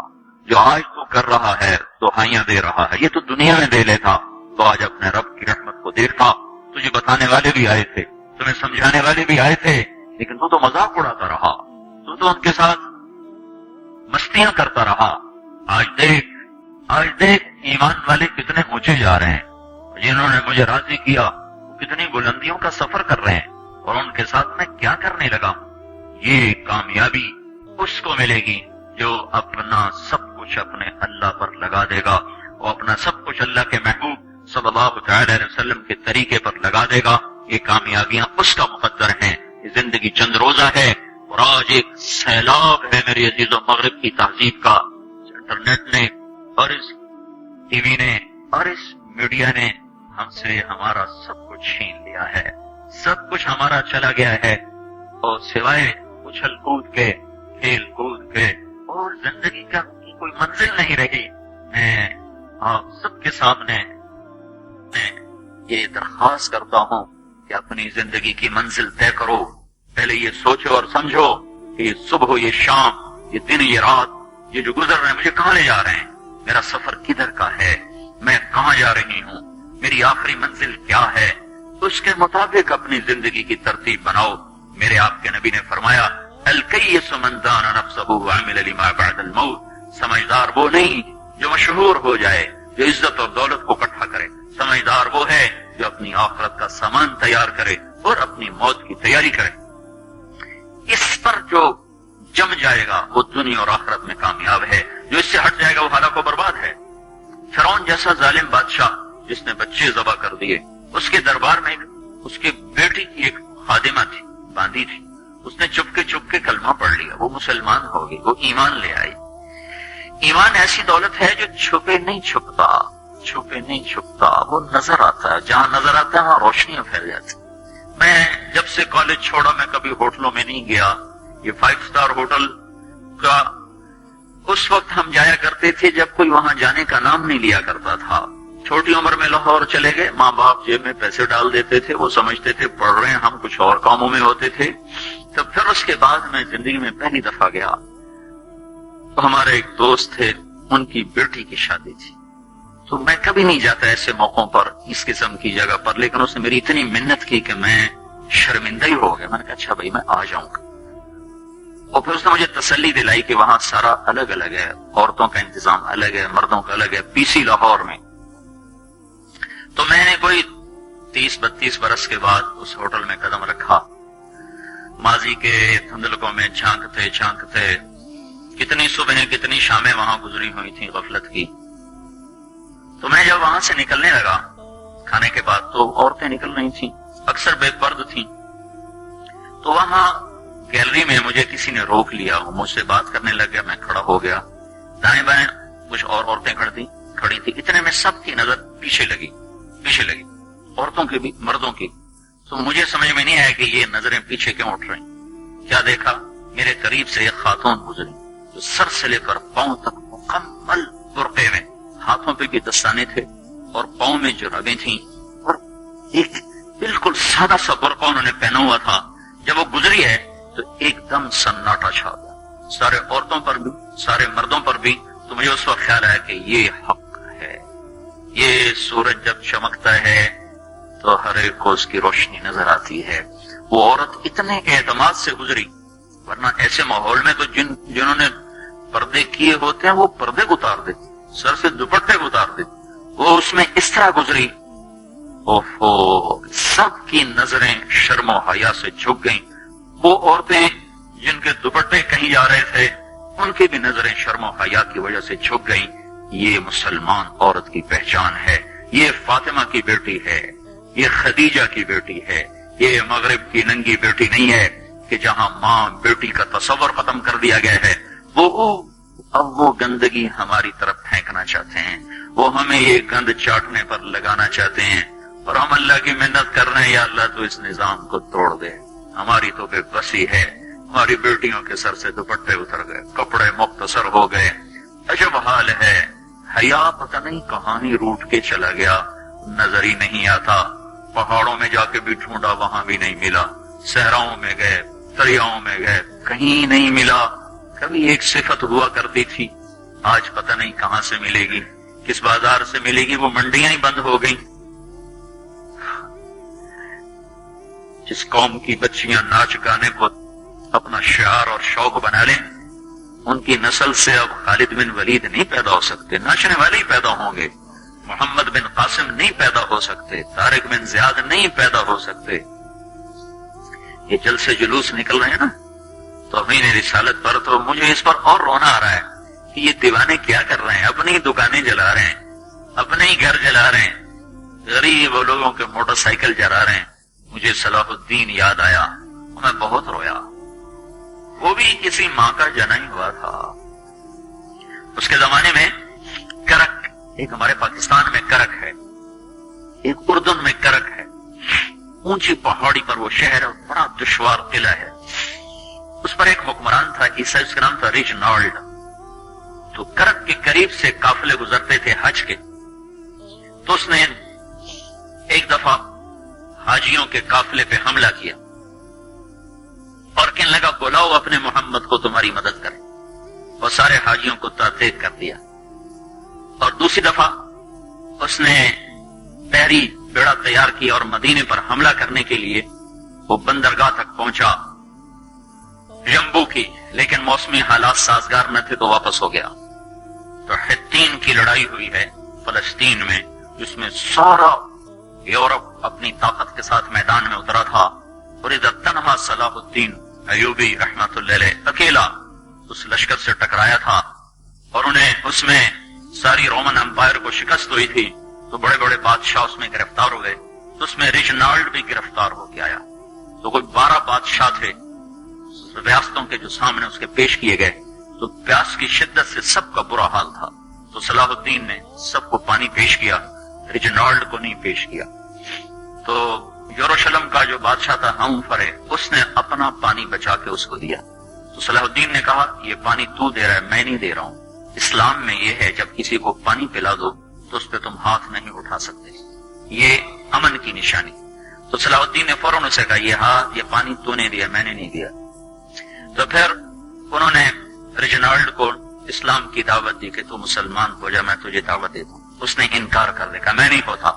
جو آج تو کر رہا ہے دہائیاں دے رہا ہے یہ تو دنیا میں دے لیتا، تو آج اپنے رب کی رحمت کو دیکھتا۔ تجھے بتانے والے بھی آئے تھے، تمہیں سمجھانے والے بھی آئے تھے، لیکن تو مذاق اڑاتا رہا، تو ان کے ساتھ مستیاں کرتا رہا۔ آج دیکھ ایمان والے کتنے اونچے جا رہے ہیں، جنہوں نے مجھے راضی کیا وہ کتنی بلندیوں کا سفر کر رہے ہیں، اور ان کے ساتھ میں کیا کرنے لگا ہوں۔ یہ کامیابی اس کو ملے گی جو اپنا سب کچھ اپنے اللہ پر لگا دے گا، وہ اپنا سب کچھ اللہ کے محبوب صلی اللہ تعالی علیہ وسلم کے طریقے پر لگا دے گا۔ یہ کامیابیاں اس کا مقدر ہیں۔ یہ زندگی چند روزہ ہے، اور آج ایک سیلاب ہے میری عزیز و مغرب کی تہذیب کا۔ انٹرنیٹ نے اور اس ٹی وی نے اور اس میڈیا نے ہم سے ہمارا سب کچھ چھین لیا ہے، سب کچھ ہمارا چلا گیا ہے، اور سوائے اچھل کود کے، کھیل کود کے، اور زندگی کا کی کوئی منزل نہیں رہی۔ میں آپ سب کے سامنے میں یہ درخواست کرتا ہوں کہ اپنی زندگی کی منزل طے کرو۔ پہلے یہ سوچو اور سمجھو کہ یہ صبح، یہ شام، یہ دن، یہ رات، یہ جو گزر رہے ہیں مجھے کہاں لے جا رہے ہیں، میرا سفر کدھر کا ہے، میں کہاں جا رہی ہوں، میری آخری منزل کیا ہے۔ اس کے مطابق اپنی زندگی کی ترتیب بناؤ۔ میرے آپ کے نبی نے فرمایا، الکیس من دان نفسہ وعمل لما بعد الموت۔ سمجھدار وہ نہیں جو مشہور ہو جائے، جو عزت اور دولت کو اکٹھا کرے، سمجھدار وہ ہے جو اپنی آخرت کا سامان تیار کرے اور اپنی موت کی تیاری کرے۔ اس پر جو جم جائے گا وہ دنیا اور آخرت میں کامیاب ہے، جو اس سے ہٹ جائے گا وہ ہلاک و برباد ہے۔ فرعون جیسا ظالم بادشاہ جس نے بچے ذبح کر دیے، اس کے دربار میں اس کے بیٹی کی ایک خادمہ تھی، باندھی تھی، اس نے چپ کے کلمہ پڑھ لیا، وہ مسلمان ہو گئی، وہ ایمان لے آئی۔ ایمان ایسی دولت ہے جو چھپے نہیں چھپتا، وہ نظر آتا ہے، جہاں نظر آتا ہے وہاں روشنیاں پھیل جاتی۔ میں جب سے کالج چھوڑا میں کبھی ہوٹلوں میں نہیں گیا۔ یہ 5 اسٹار ہوٹل کا اس وقت ہم جایا کرتے تھے جب کوئی وہاں جانے کا نام نہیں لیا کرتا تھا۔ چھوٹی عمر میں لاہور چلے گئے، ماں باپ جیب میں پیسے ڈال دیتے تھے، وہ سمجھتے تھے پڑھ رہے ہیں، ہم کچھ اور کاموں میں ہوتے تھے۔ تو پھر اس کے بعد میں زندگی میں پہلی دفعہ گیا، تو ہمارے ایک دوست تھے، ان کی بیٹی کی شادی تھی، تو میں کبھی نہیں جاتا ایسے موقعوں پر اس قسم کی جگہ پر، لیکن اس نے میری اتنی منت کی کہ میں شرمندہ ہی ہو گیا۔ میں نے کہا اچھا بھائی میں آ جاؤں گا، اور پھر اس نے مجھے تسلی دلائی کہ وہاں سارا الگ الگ ہے، عورتوں کا انتظام الگ ہے، مردوں کا الگ ہے، PC لاہور میں۔ تو میں نے کوئی 30-32 برس کے بعد اس ہوٹل میں قدم رکھا، ماضی کے دھندلکوں میں جھانکتے کتنی صبحیں کتنی شامیں وہاں گزری ہوئی تھیں غفلت کی۔ تو میں جب وہاں سے نکلنے لگا کھانے کے بعد، تو عورتیں نکل رہی تھیں، اکثر بے پرد تھیں، تو وہاں گیلری میں مجھے کسی نے روک لیا، مجھ سے بات کرنے لگ گیا، میں کھڑا ہو گیا، دائیں بائیں کچھ اور عورتیں کھڑی تھی، اتنے میں سب کی نظر پیچھے لگی، عورتوں کی بھی مردوں کی۔ تو مجھے سمجھ میں نہیں آیا کہ یہ نظریں پیچھے کیوں اٹھ رہی۔ کیا دیکھا، میرے قریب سے ایک خاتون گزری جو سر سے لے کر پاؤں تک مکمل برقعے میں، ہاتھوں پہ بھی دستانے تھے اور پاؤں میں جرابیں تھیں، اور ایک بالکل سادہ سا برقع انہوں نے پہنا ہوا تھا۔ جب وہ گزری ہے تو ایک دم سناٹا چھا گیا، سارے عورتوں پر بھی سارے مردوں پر بھی۔ تو مجھے اس وقت خیال آیا کہ یہ حق ہے، یہ سورج جب چمکتا ہے تو ہر ایک کو اس کی روشنی نظر آتی ہے۔ وہ عورت اتنے اعتماد سے گزری، ورنہ ایسے ماحول میں تو جنہوں نے پردے کیے ہوتے ہیں وہ پردے اتار دیتے، سر سے دوپٹے اتار دیتے، وہ اس میں اس طرح گزری، اوہو، سب کی نظریں شرم و حیا سے جھک گئیں۔ وہ عورتیں جن کے دوپٹے کہیں جا رہے تھے ان کی بھی نظریں شرم و حیا کی وجہ سے جھک گئیں۔ یہ مسلمان عورت کی پہچان ہے، یہ فاطمہ کی بیٹی ہے، یہ خدیجہ کی بیٹی ہے، یہ مغرب کی ننگی بیٹی نہیں ہے کہ جہاں ماں بیٹی کا تصور ختم کر دیا گیا ہے۔ اب وہ گندگی ہماری طرف پھینکنا چاہتے ہیں، وہ ہمیں یہ گند چاٹنے پر لگانا چاہتے ہیں، اور ہم اللہ کی منت کر رہے ہیں، یا اللہ تو اس نظام کو توڑ دے۔ ہماری تو بے بسی ہے، ہماری بیٹیوں کے سر سے دوپٹے اتر گئے، کپڑے مختصر ہو گئے، عجب حال ہے۔ حیا پتہ نہیں کہاں ہی روٹ کے چلا گیا، نظر ہی نہیں آتا۔ پہاڑوں میں جا کے بھی ڈھونڈا، وہاں بھی نہیں ملا، صحراؤں میں گئے، دریاؤں میں گئے، کہیں نہیں ملا۔ کبھی ایک صفت ہوا کرتی تھی، آج پتہ نہیں کہاں سے ملے گی، کس بازار سے ملے گی، وہ منڈیاں ہی بند ہو گئیں۔ جس قوم کی بچیاں ناچ گانے کو اپنا شعار اور شوق بنا لیں، ان کی نسل سے اب خالد بن ولید نہیں پیدا ہو سکتے، ناچنے والے ہی پیدا ہوں گے۔ محمد بن قاسم نہیں پیدا ہو سکتے، طارق بن زیاد نہیں پیدا ہو سکتے. یہ جلسے جلوس نکل رہے ہیں نا توہین رسالت پر، تو مجھے اس پر اور رونا آ رہا ہے کہ یہ دیوانے کیا کر رہے ہیں، اپنی دکانیں جلا رہے ہیں، اپنے ہی گھر جلا رہے ہیں، غریب لوگوں کے موٹر سائیکل جلا رہے ہیں. مجھے صلاح الدین یاد آیا، میں بہت رویا. وہ بھی کسی ماں کا جنا ہی ہوا تھا. اس کے زمانے میں کرک، ایک ہمارے پاکستان میں کرک ہے، ایک اردن میں کرک ہے. اونچی پہاڑی پر وہ شہر ہے، بڑا دشوار قلعہ ہے. اس پر ایک حکمران تھا عیسائی، اس کا نام تھا ریجنالڈ. تو کرک کے قریب سے قافلے گزرتے تھے حج کے. تو اس نے ایک دفعہ حاجیوں کے قافلے پہ حملہ کیا اور کہنے لگا بلاؤ اپنے محمد کو تمہاری مدد کرے، اور سارے حاجیوں کو تعطیل کر دیا. اور دوسری دفعہ اس نے بحری بیڑا تیار کیا اور مدینے پر حملہ کرنے کے لیے وہ بندرگاہ تک پہنچا جمبو کی، لیکن موسمی حالات سازگار نہ تھے تو واپس ہو گیا. تو حطین کی لڑائی ہوئی ہے فلسطین میں، جس میں سارا یورپ اپنی طاقت کے ساتھ میدان میں اترا تھا، اور ادھر تنہا صلاح الدین ایوبی رحمت اللہ علیہ اکیلا اس لشکر سے ٹکرایا تھا. اور انہیں اس میں ساری رومن امپائر کو شکست ہوئی تھی. تو بڑے بڑے بادشاہ اس میں گرفتار ہو گئے. تو اس میں ریجنالڈ بھی گرفتار ہو کے آیا. تو کوئی 12 بادشاہ تھے ریاستوں کے جو سامنے اس کے پیش کیے گئے. تو پیاس کی شدت سے سب کا برا حال تھا. تو صلاح الدین نے سب کو پانی پیش کیا، ریجنالڈ کو نہیں پیش کیا. تو یروشلم کا جو بادشاہ تھا ہمفرے، اس نے اپنا پانی بچا کے اس کو دیا. تو صلاح الدین نے کہا یہ پانی تو دے رہا ہے، میں نہیں دے رہا ہوں. اسلام میں یہ ہے جب کسی کو پانی پلا دو تو اس پہ تم ہاتھ نہیں اٹھا سکتے، یہ امن کی نشانی. تو صلاح الدین نے فوراً اسے کہا یہ پانی تو نے دیا، میں نے نہیں دیا. تو پھر انہوں نے ریجنالڈ کو اسلام کی دعوت دی کہ تو مسلمان ہو جا، میں تجھے دعوت دیتا ہوں. اس نے انکار کر دیا، میں نہیں ہوتا.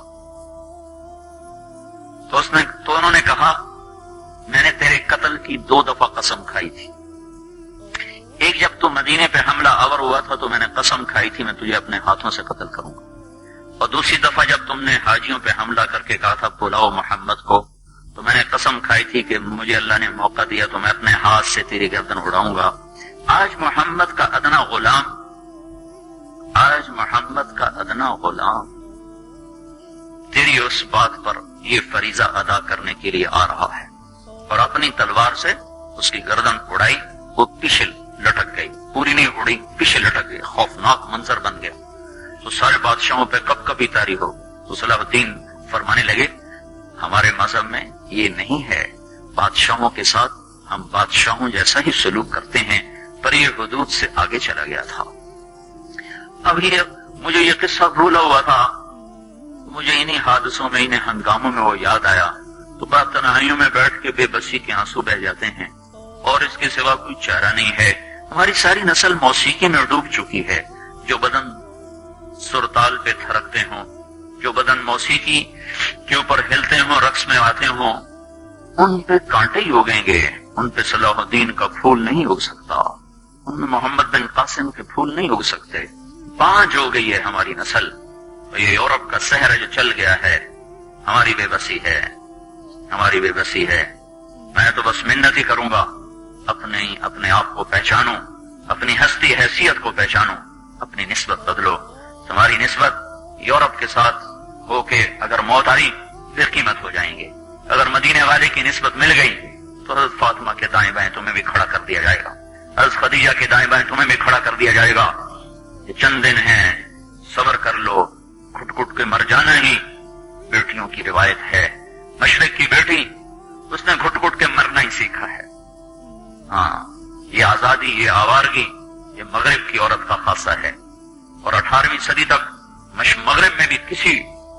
تو انہوں نے کہا میں نے تیرے قتل کی 2 دفعہ قسم کھائی تھی. ایک جب تو مدینے پہ حملہ آور ہوا تھا تو میں نے قسم کھائی تھی میں تجھے اپنے ہاتھوں سے قتل کروں گا. اور دوسری دفعہ جب تم نے حاجیوں پہ حملہ کر کے کہا تھا بلاؤ محمد کو، تو میں نے قسم کھائی تھی کہ مجھے اللہ نے موقع دیا تو میں اپنے ہاتھ سے تیری گردن اڑاؤں گا. آج محمد کا ادنا غلام تیری اس بات پر یہ فریضہ ادا کرنے کے لیے آ رہا ہے. اور اپنی تلوار سے اس کی گردن اڑائی، وہ پیچھے لٹک گئی، پوری نہیں اڑی، پیچھے لٹک گئی. خوفناک منظر بن گیا. تو سارے بادشاہوں پہ کب کبھی طاری ہو. تو صلاح الدین فرمانے لگے ہمارے مذہب میں یہ نہیں ہے، بادشاہوں کے ساتھ ہم بادشاہوں جیسا ہی سلوک کرتے ہیں، پر یہ حدود سے آگے چلا گیا تھا. اب مجھے یہ قصہ بھولا ہوا تھا، مجھے انہی حادثوں میں، انہیں ہنگاموں میں وہ یاد آیا. تو بعد تنہائیوں میں بیٹھ کے بے بسی کے آنسو بہ جاتے ہیں، اور اس کے سوا کوئی چارہ نہیں ہے. ہماری ساری نسل موسیقی میں ڈوب چکی ہے. جو بدن سرتال پہ تھرکتے ہوں، جو بدن موسیقی کے اوپر ہلتے ہوں، رقص میں آتے ہوں، ان پہ کانٹے ہی اگیں گے. ان پہ صلاح الدین کا پھول نہیں اگ سکتا، ان میں محمد بن قاسم کے پھول نہیں اگ سکتے. بانج ہو گئی ہے ہماری نسل. یہ یورپ کا سحر جو چل گیا ہے، ہماری بے بسی ہے، ہماری بے بسی ہے. میں تو بس منت ہی کروں گا اپنے آپ کو پہچانو، اپنی ہستی حیثیت کو پہچانو، اپنی نسبت بدلو. تمہاری نسبت یورپ کے ساتھ ہو کے اگر موت آئی پھر قیمت ہو جائیں گے. اگر مدینے والے کی نسبت مل گئی تو حضرت فاطمہ کے دائیں بائیں تمہیں بھی کھڑا کر دیا جائے گا، حضرت خدیجہ کے دائیں بائیں تمہیں بھی کھڑا کر دیا جائے گا. یہ چند دن ہیں، صبر کر لو. گھٹ گھٹ کے مر جانا ہی بیٹیوں کی روایت ہے. مشرق کی بیٹی اس نے گھٹ گھٹ کے مرنا ہی سیکھا ہے. ہاں، یہ آزادی، یہ آوارگی، یہ مغرب کی عورت کا خاصہ ہے. اور 18ویں صدی تک مغرب میں بھی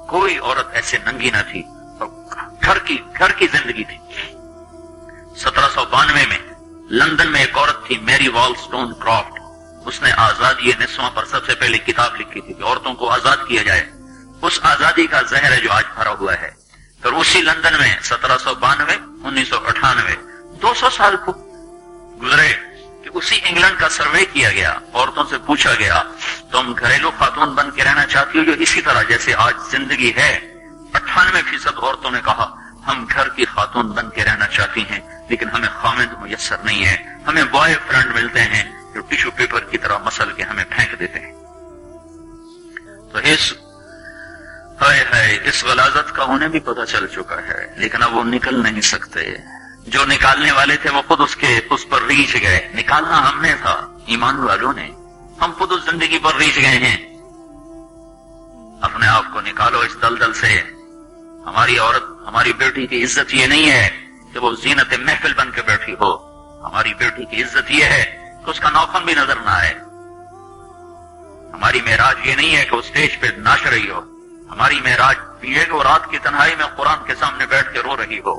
کوئی عورت ایسے ننگی نہ تھی، اور گھر کی زندگی تھی. 1792 میں لندن میں ایک عورت تھی میری والسٹون کرافٹ. اس نے آزادی نسواں پر سب سے پہلے کتاب لکھی تھی کہ عورتوں کو آزاد کیا جائے. اس آزادی کا زہر ہے جو آج بھرا ہوا ہے. پھر اسی لندن میں 1792 1998 200 سال کو گزرے کہ اسی انگلینڈ کا سروے کیا گیا، عورتوں سے پوچھا گیا تم گھریلو خاتون بن کے رہنا چاہتی ہو جو اسی طرح جیسے آج زندگی ہے؟ 98% عورتوں نے کہا ہم گھر کی خاتون بن کے رہنا چاہتی ہیں، لیکن ہمیں خامد میسر نہیں ہے، ہمیں بوائے فرینڈ ملتے ہیں جو ٹیشو پیپر کی طرح مسل کے ہمیں پھینک دیتے ہیں۔ تو اس غلاظت کا انہیں بھی پتہ چل چکا ہے، لیکن اب وہ نکل نہیں سکتے۔ جو نکالنے والے تھے وہ خود اس پر ریچھ گئے۔ نکالنا ہم نے تھا، ایمان والوں نے، ہم خود اس زندگی پر ریچھ گئے ہیں۔ اپنے آپ کو نکالو اس دلدل سے۔ ہماری عورت، ہماری بیٹی کی عزت یہ نہیں ہے کہ وہ زینت محفل بن کے بیٹھی ہو، ہماری بیٹی کی عزت یہ ہے کہ اس کا ناخن بھی نظر نہ آئے۔ ہماری معراج یہ نہیں ہے کہ وہ اسٹیج پہ ناچ رہی ہو، ہماری معراج یہ ہے کہ وہ رات کی تنہائی میں قرآن کے سامنے بیٹھ کے رو رہی ہو۔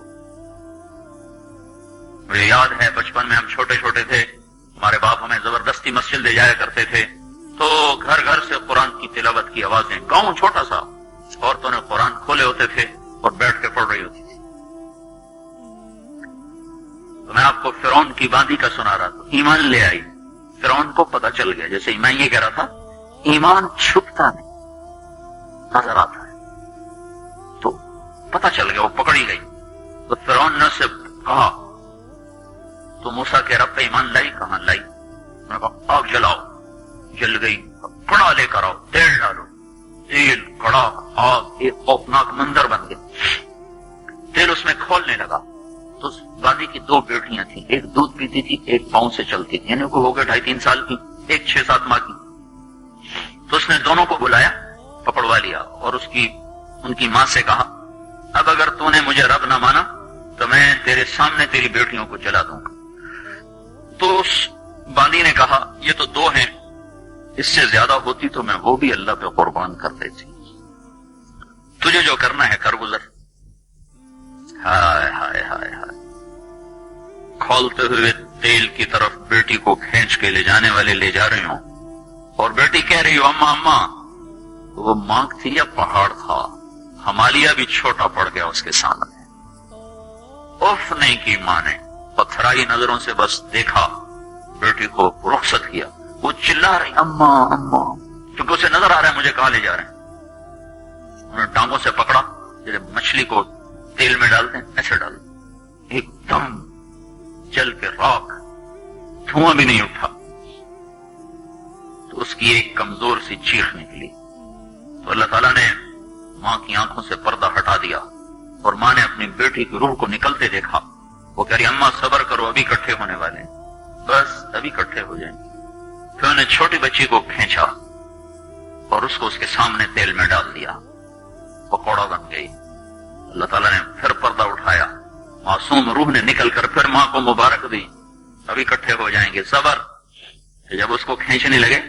مجھے یاد ہے بچپن میں ہم چھوٹے چھوٹے تھے، ہمارے باپ ہمیں زبردستی مسجد لے جایا کرتے تھے، تو گھر گھر سے قرآن کی تلاوت کی آوازیں، گاؤں چھوٹا سا، عورتوں نے قرآن کھولے ہوتے تھے اور بیٹھ کے پڑھ رہی ہوتی تھی۔ تو میں آپ کو فرعون کی باندھی کا سنا رہا تھا، ایمان لے آئی، فرعون کو پتا چل گیا، جیسے میں یہ کہہ رہا تھا ایمان چھپتا نہیں، نظر آتا ہے، تو پتا چل گیا، وہ پکڑی گئی۔ تو فرعون نے سے کہا تو موسیٰ کے رب پہ ایمان لائی؟ کہاں لائی؟ انہوں نے کہا آگ جلاؤ، جل گئی، کڑا لے کر آؤ، تیل ڈالو، تیل، کڑا، آگ، ایک خوفناک منظر بن گیا۔ تیل اس میں کھولنے لگا تو اس باندھی کی 2 بیٹیاں تھیں، ایک دودھ پیتی تھی، ایک پاؤں سے چلتی تھی، یعنی کوئی ہو گئے 2.5-3 سال کی، ایک 6-7 ماہ کی۔ تو اس نے دونوں کو بلایا، پکڑوا لیا اور ان کی ماں سے کہا اب اگر تو نے مجھے رب نہ مانا تو میں تیرے سامنے تیری بیٹیوں کو جلا دوں گا۔ تو اس باندھی نے کہا یہ تو 2 ہیں، اس سے زیادہ ہوتی تو میں وہ بھی اللہ پہ قربان کر دیتی، تجھے جو کرنا ہے کر گزر۔ ہائے ہائے ہائے ہائے، کھولتے ہوئے تیل کی طرف بیٹی کو کھینچ کے لے جانے والے لے جا رہے ہوں، اور بیٹی کہہ رہی ہو اماں اماں۔ وہ ماں تھی یا پہاڑ تھا؟ ہمالیہ بھی چھوٹا پڑ گیا اس کے سامنے۔ اف نہیں کی ماں نے، پتھرائی نظروں سے بس دیکھا، بیٹی کو رخصت کیا۔ وہ چلا رہی اماں اماں، کیونکہ اسے نظر آ رہا ہے مجھے کہاں لے جا رہے ہیں۔ انہوں نے ٹانگوں سے پکڑا، جیسے مچھلی کو تیل میں ڈالتے ہیں ایسے ڈال، ایک دم جل کے راکھ، دھواں بھی نہیں اٹھا۔ تو اس کی ایک کمزور سی چیخ نکلی، تو اللہ تعالیٰ نے ماں کی آنکھوں سے پردہ ہٹا دیا، اور ماں نے اپنی بیٹی کی روح کو نکلتے دیکھا۔ وہ کہہ رہی اماں صبر کرو، ابھی اکٹھے ہونے والے ہیں، بس ابھی اکٹھے ہو جائیں گے۔ پھر انہوں نے چھوٹی بچی کو کھینچا اور اس کو اس کے سامنے تیل میں ڈال دیا، پکوڑا بن گئی۔ اللہ تعالیٰ نے پھر پردہ اٹھایا، معصوم روح نے نکل کر پھر ماں کو مبارک دی، ابھی اکٹھے ہو جائیں گے، صبر۔ جب اس کو کھینچنے لگے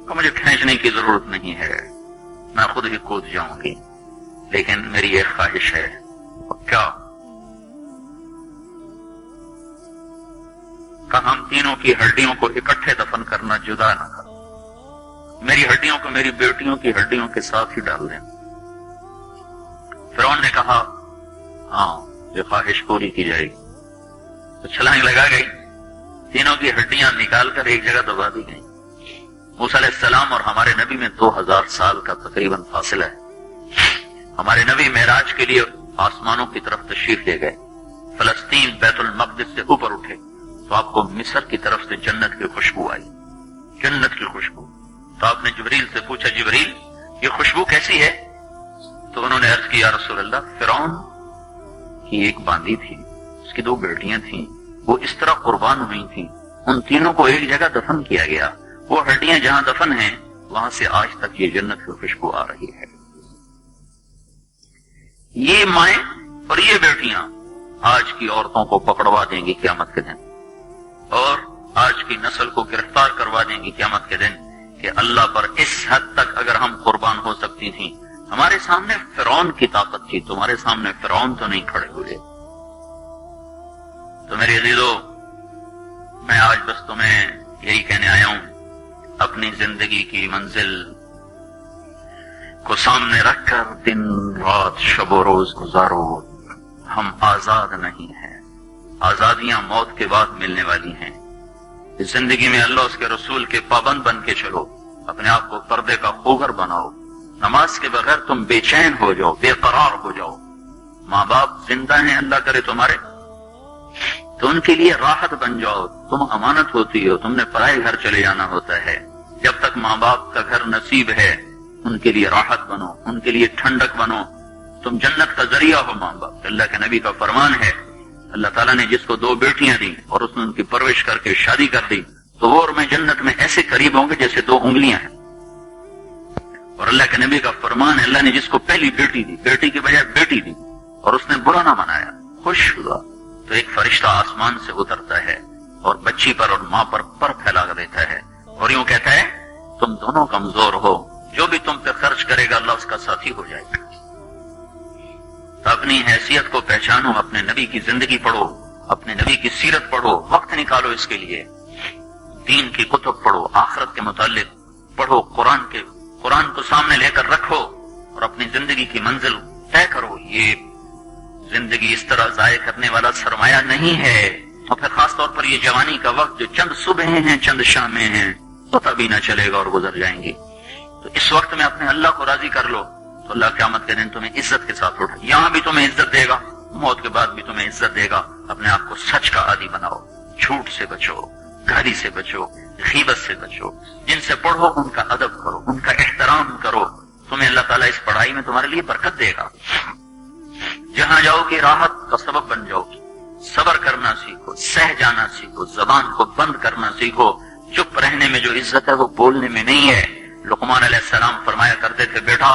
تو مجھے کھینچنے کی ضرورت نہیں ہے، میں خود ہی کود جاؤں گی، لیکن میری ایک خواہش ہے۔ کیا؟ کہ ہم تینوں کی ہڈیوں کو اکٹھے دفن کرنا، جدا نہ کرو، میری ہڈیوں کو میری بیٹیوں کی ہڈیوں کے ساتھ ہی ڈال دیں۔ فرعون نے کہا ہاں یہ خواہش پوری کی جائے گی۔ تو چھلانگ لگا گئی، تینوں کی ہڈیاں نکال کر ایک جگہ دبا دی گئی۔ موسیٰ علیہ السلام اور ہمارے نبی میں 2000 سال کا تقریباً فاصلہ ہے۔ ہمارے نبی معراج کے لیے آسمانوں کی طرف تشریف لے گئے، فلسطین بیت المقدس سے اوپر اٹھے تو آپ کو مصر کی طرف سے جنت کی خوشبو آئی، جنت کی خوشبو۔ تو آپ نے جبریل سے پوچھا جبریل یہ خوشبو کیسی ہے؟ تو انہوں نے عرض کی یا رسول اللہ فرعون کی ایک باندھی تھی، اس کی 2 بیٹیاں تھیں، وہ اس طرح قربان ہوئی تھیں، ان تینوں کو ایک جگہ دفن کیا گیا، وہ ہڈیاں جہاں دفن ہیں وہاں سے آج تک یہ جنت کی خوشبو آ رہی ہے۔ یہ مائیں اور یہ بیٹیاں آج کی عورتوں کو پکڑوا دیں گی قیامت کے دن، اور آج کی نسل کو گرفتار کروا دیں گی قیامت کے دن کہ اللہ پر اس حد تک اگر ہم قربان ہو سکتی تھیں۔ ہمارے سامنے فرعون کی طاقت تھی، تمہارے سامنے فرعون تو نہیں کھڑے ہوئے۔ تو میرے عزیزو، میں آج بس تمہیں یہی کہنے آیا ہوں، اپنی زندگی کی منزل کو سامنے رکھ کر دن رات شب و روز گزارو۔ ہم آزاد نہیں ہیں، آزادیاں موت کے بعد ملنے والی ہیں، اس زندگی میں اللہ اس کے رسول کے پابند بن کے چلو، اپنے آپ کو پردے کا خوگر بناؤ، نماز کے بغیر تم بے چین ہو جاؤ، بے قرار ہو جاؤ۔ ماں باپ زندہ ہیں اللہ کرے تمہارے، تو ان کے لیے راحت بن جاؤ، تم امانت ہوتی ہو، تم نے پرائے گھر چلے جانا ہوتا ہے، جب تک ماں باپ کا گھر نصیب ہے ان کے لیے راحت بنو، ان کے لیے ٹھنڈک بنو، تم جنت کا ذریعہ ہو ماں باپ۔ اللہ کے نبی کا فرمان ہے، اللہ تعالیٰ نے جس کو 2 بیٹیاں دیں اور اس نے ان کی پرورش کر کے شادی کر دی تو وہ اور میں جنت میں ایسے قریب ہوں گے جیسے 2 انگلیاں ہیں۔ اور اللہ کے نبی کا فرمان ہے، اللہ نے جس کو پہلی بیٹی دی، بیٹی کے بجائے بیٹی دی، اور اس نے برا نہ منایا، خوش ہوا، تو ایک فرشتہ آسمان سے اترتا ہے اور بچی پر اور ماں پر پھیلا دیتا ہے اور یوں کہتا ہے تم دونوں کمزور ہو، جو بھی تم پہ خرچ کرے گا اللہ اس کا ساتھی ہو جائے گا۔ تو اپنی حیثیت کو پہچانو، اپنے نبی کی زندگی پڑھو، اپنے نبی کی سیرت پڑھو، وقت نکالو اس کے لیے، دین کی کتب پڑھو، آخرت کے متعلق پڑھو، قرآن کو سامنے لے کر رکھو اور اپنی زندگی کی منزل طے کرو۔ یہ زندگی اس طرح ضائع کرنے والا سرمایہ نہیں ہے، اور پھر خاص طور پر یہ جوانی کا وقت جو چند صبحیں ہیں چند شامیں ہیں، پتہ بھی نہ چلے گا اور گزر جائیں گی، تو اس وقت میں اپنے اللہ کو راضی کر لو تو اللہ قیامت کے دن تمہیں عزت کے ساتھ اٹھا، یہاں بھی تمہیں عزت دے گا، موت کے بعد بھی تمہیں عزت دے گا۔ اپنے آپ کو سچ کا عادی بناؤ، جھوٹ سے بچو، گھری سے بچو، غیبت سے بچو، جن سے پڑھو ان کا ادب کرو، ان کا احترام کرو، تمہیں اللہ تعالیٰ اس پڑھائی میں تمہارے لیے برکت دے گا۔ جہاں جاؤ گے راحت کا سبب بن جاؤ گی، صبر کرنا سیکھو، سہ جانا سیکھو، زبان کو بند کرنا سیکھو، چپ رہنے میں جو عزت ہے وہ بولنے میں نہیں ہے۔ لقمان علیہ السلام فرمایا کرتے تھے، بیٹا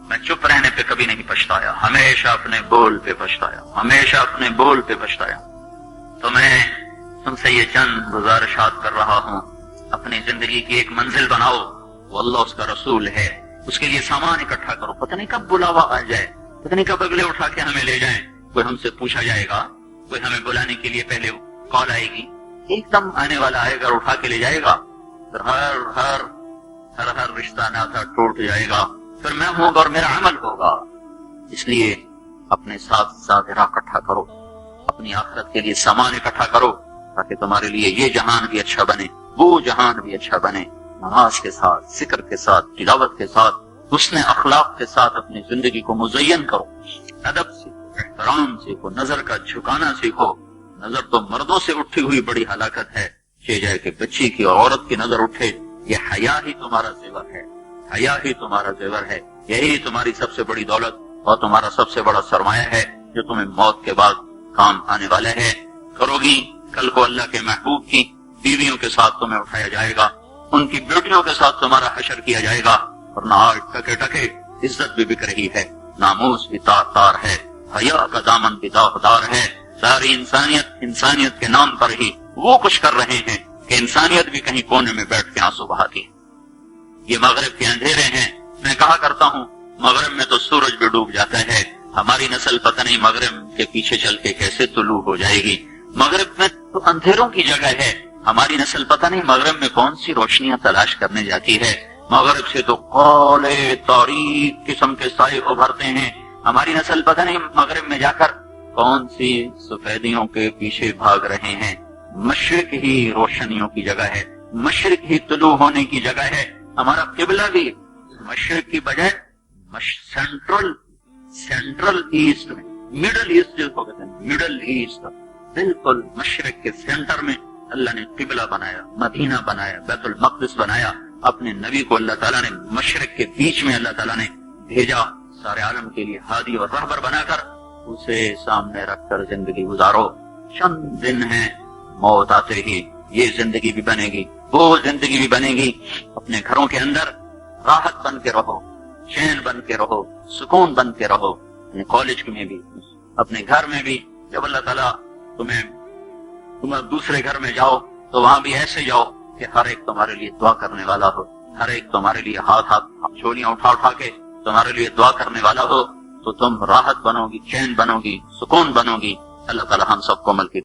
میں چپ رہنے پہ کبھی نہیں پچھتایا، ہمیشہ اپنے بول پہ پچھتایا، ہمیشہ اپنے بول پہ پچھتایا۔ تو میں تم سے یہ چند گزارشات کر رہا ہوں، اپنی زندگی کی ایک منزل بناؤ، وہ اللہ اس کا رسول ہے، اس کے لیے سامان اکٹھا کرو، پتہ نہیں کب بلاوا آ جائے، پتہ نہیں کب اگلے اٹھا کے ہمیں لے جائیں، کوئی ہم سے پوچھا جائے گا، کوئی ہمیں بلانے کے لیے پہلے کال آئے گی، ایک دم آنے والا آئے گا اور اٹھا کے لے جائے گا، پھر ہر رشتہ ناتا ٹوٹ جائے گا، پھر میں ہوں گا اور میرا عمل ہوگا۔ اس لیے اپنے ساتھ ذاکرہ اکٹھا کرو، اپنی آخرت کے لیے سامان اکٹھا کرو، تاکہ تمہارے لیے یہ جہان بھی اچھا بنے، وہ جہان بھی اچھا بنے۔ نماز کے ساتھ، ذکر کے ساتھ، تلاوت کے ساتھ، حسن اخلاق کے ساتھ اپنی زندگی کو مزین کرو، ادب سیکھو، احترام سیکھو، نظر کا جھکانا سیکھو۔ نظر تو مردوں سے اٹھی ہوئی بڑی ہلاکت ہے، کہ جائے کہ بچی کی اور عورت کی نظر اٹھے، یہ حیا ہی تمہارا زیور ہے، حیا ہی تمہارا زیور ہے، یہی تمہاری سب سے بڑی دولت اور تمہارا سب سے بڑا سرمایہ ہے، جو تمہیں موت کے بعد کام آنے والا ہے۔ کرو گی، کل کو اللہ کے محبوب کی بیویوں کے ساتھ تمہیں اٹھایا جائے گا، ان کی بیٹیوں کے ساتھ تمہارا حشر کیا جائے گا، اور نہ آج ٹکے ٹکے عزت بھی بک رہی ہے، ناموس بھی تار تار ہے، حیا کا دامن بھی داغدار ہے۔ ساری انسانیت کے نام پر ہی وہ کچھ کر رہے ہیں کہ انسانیت بھی کہیں کونے میں بیٹھ کے آنسو بہاتی ہے۔ یہ مغرب کے اندھیرے ہیں، میں کہا کرتا ہوں مغرب میں تو سورج بھی ڈوب جاتا ہے، ہماری نسل پتہ نہیں مغرب کے پیچھے چل کے کیسے طلوع ہو جائے گی۔ مغرب میں تو اندھیروں کی جگہ ہے، ہماری نسل پتہ نہیں مغرب میں کون سی روشنیاں تلاش کرنے جاتی ہے۔ مغرب سے تو کالے تاریک قسم کے سائے ابھرتے ہیں، ہماری نسل پتہ نہیں مغرب میں جا کر کون سی سفیدیوں کے پیچھے بھاگ رہے ہیں۔ مشرق ہی روشنیوں کی جگہ ہے، مشرق ہی طلوع ہونے کی جگہ ہے، ہمارا قبلہ بھی مشرق کی بجائے سینٹرل ایسٹ میں، مڈل ایسٹ جس کو کہتے ہیں، مڈل ایسٹ، بالکل مشرق کے سینٹر میں اللہ نے قبلہ بنایا، مدینہ بنایا، بیت المقدس بنایا۔ اپنے نبی کو اللہ تعالیٰ نے مشرق کے بیچ میں اللہ تعالیٰ نے بھیجا، سارے عالم کے لیے ہادی اور رہبر بنا کر اسے سامنے رکھ کر زندگی گزارو۔ چند دن ہیں، موت آتے ہی یہ زندگی بھی بنے گی، وہ زندگی بھی بنے گی۔ اپنے گھروں کے اندر راحت بن کے رہو، چین بن کے رہو، سکون بن کے رہو، اپنے کالج میں بھی، اپنے گھر میں بھی۔ جب اللہ تعالیٰ تم دوسرے گھر میں جاؤ تو وہاں بھی ایسے جاؤ کہ ہر ایک تمہارے لیے دعا کرنے والا ہو، ہر ایک تمہارے لیے ہاتھ چولیاں اٹھا کے تمہارے لیے دعا کرنے والا ہو، تو تم راحت بنو گی، چین بنو گی، سکون بنو گی۔ اللہ تعالیٰ ہم سب کو عمل کی